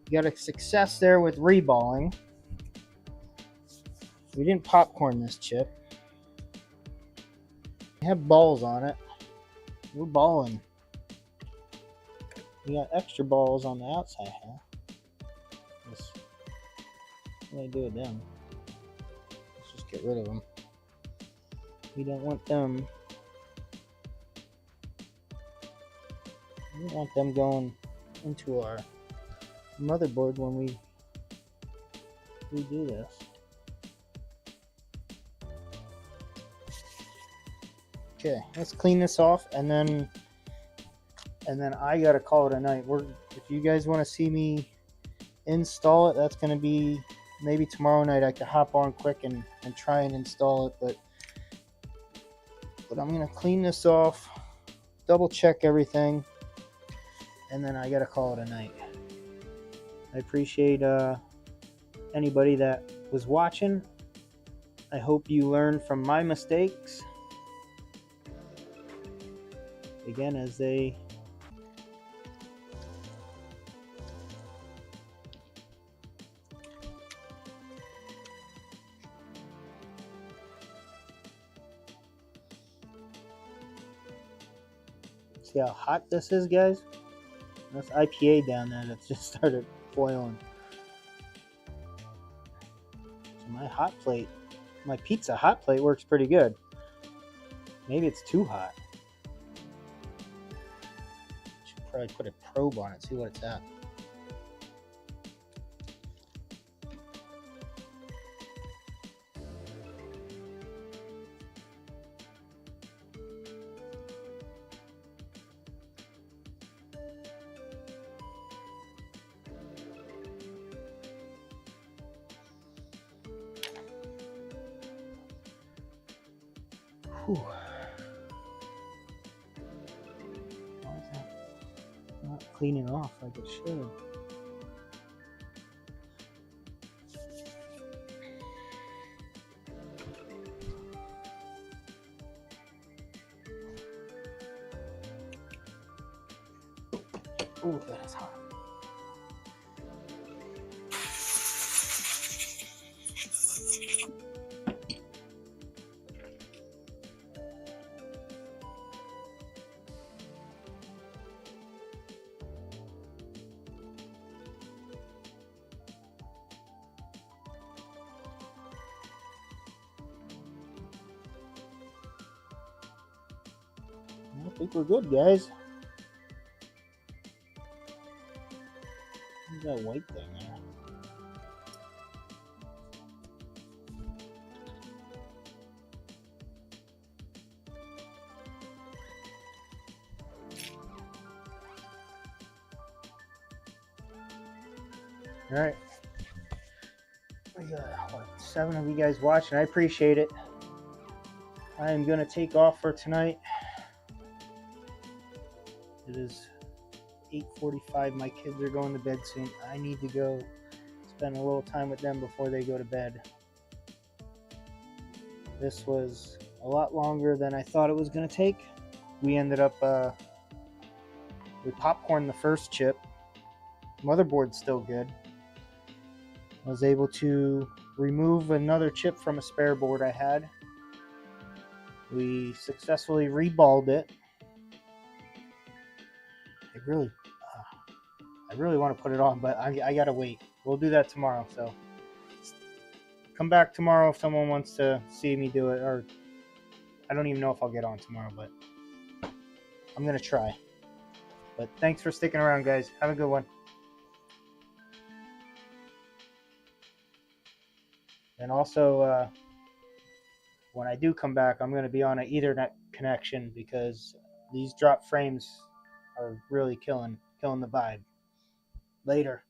got a success there with reballing. We didn't popcorn this chip. We have balls on it. We're balling. We got extra balls on the outside here. What do I do with them? Let's just get rid of them. We don't want them. We don't want them going into our motherboard when we do this. Okay, let's clean this off, and then I gotta call it a night. If you guys want to see me install it, that's gonna be maybe tomorrow night. I could hop on quick and try and install it, but I'm gonna clean this off, double check everything, and then I gotta call it a night. I appreciate anybody that was watching. I hope you learned from my mistakes. Again, as they see how hot this is, guys. That's IPA down there that just started boiling. So my hot plate, my pizza hot plate works pretty good. Maybe it's too hot. Should probably put a probe on it, see what it's at. Whew. Why is that not cleaning off like it should? Ooh, that is hot. I think we're good, guys. What's that white thing there? All right. We got, what, 7 of you guys watching. I appreciate it. I am going to take off for tonight. It is 8:45. My kids are going to bed soon. I need to go spend a little time with them before they go to bed. This was a lot longer than I thought it was going to take. We ended up, we popcorned the first chip. Motherboard's still good. I was able to remove another chip from a spare board I had. We successfully reballed it. I really want to put it on, but I gotta wait. We'll do that tomorrow. So come back tomorrow if someone wants to see me do it, or I don't even know if I'll get on tomorrow, but I'm gonna try. But thanks for sticking around, guys. Have a good one. And also, when I do come back, I'm gonna be on an Ethernet connection because these drop frames are really killing the vibe. Later.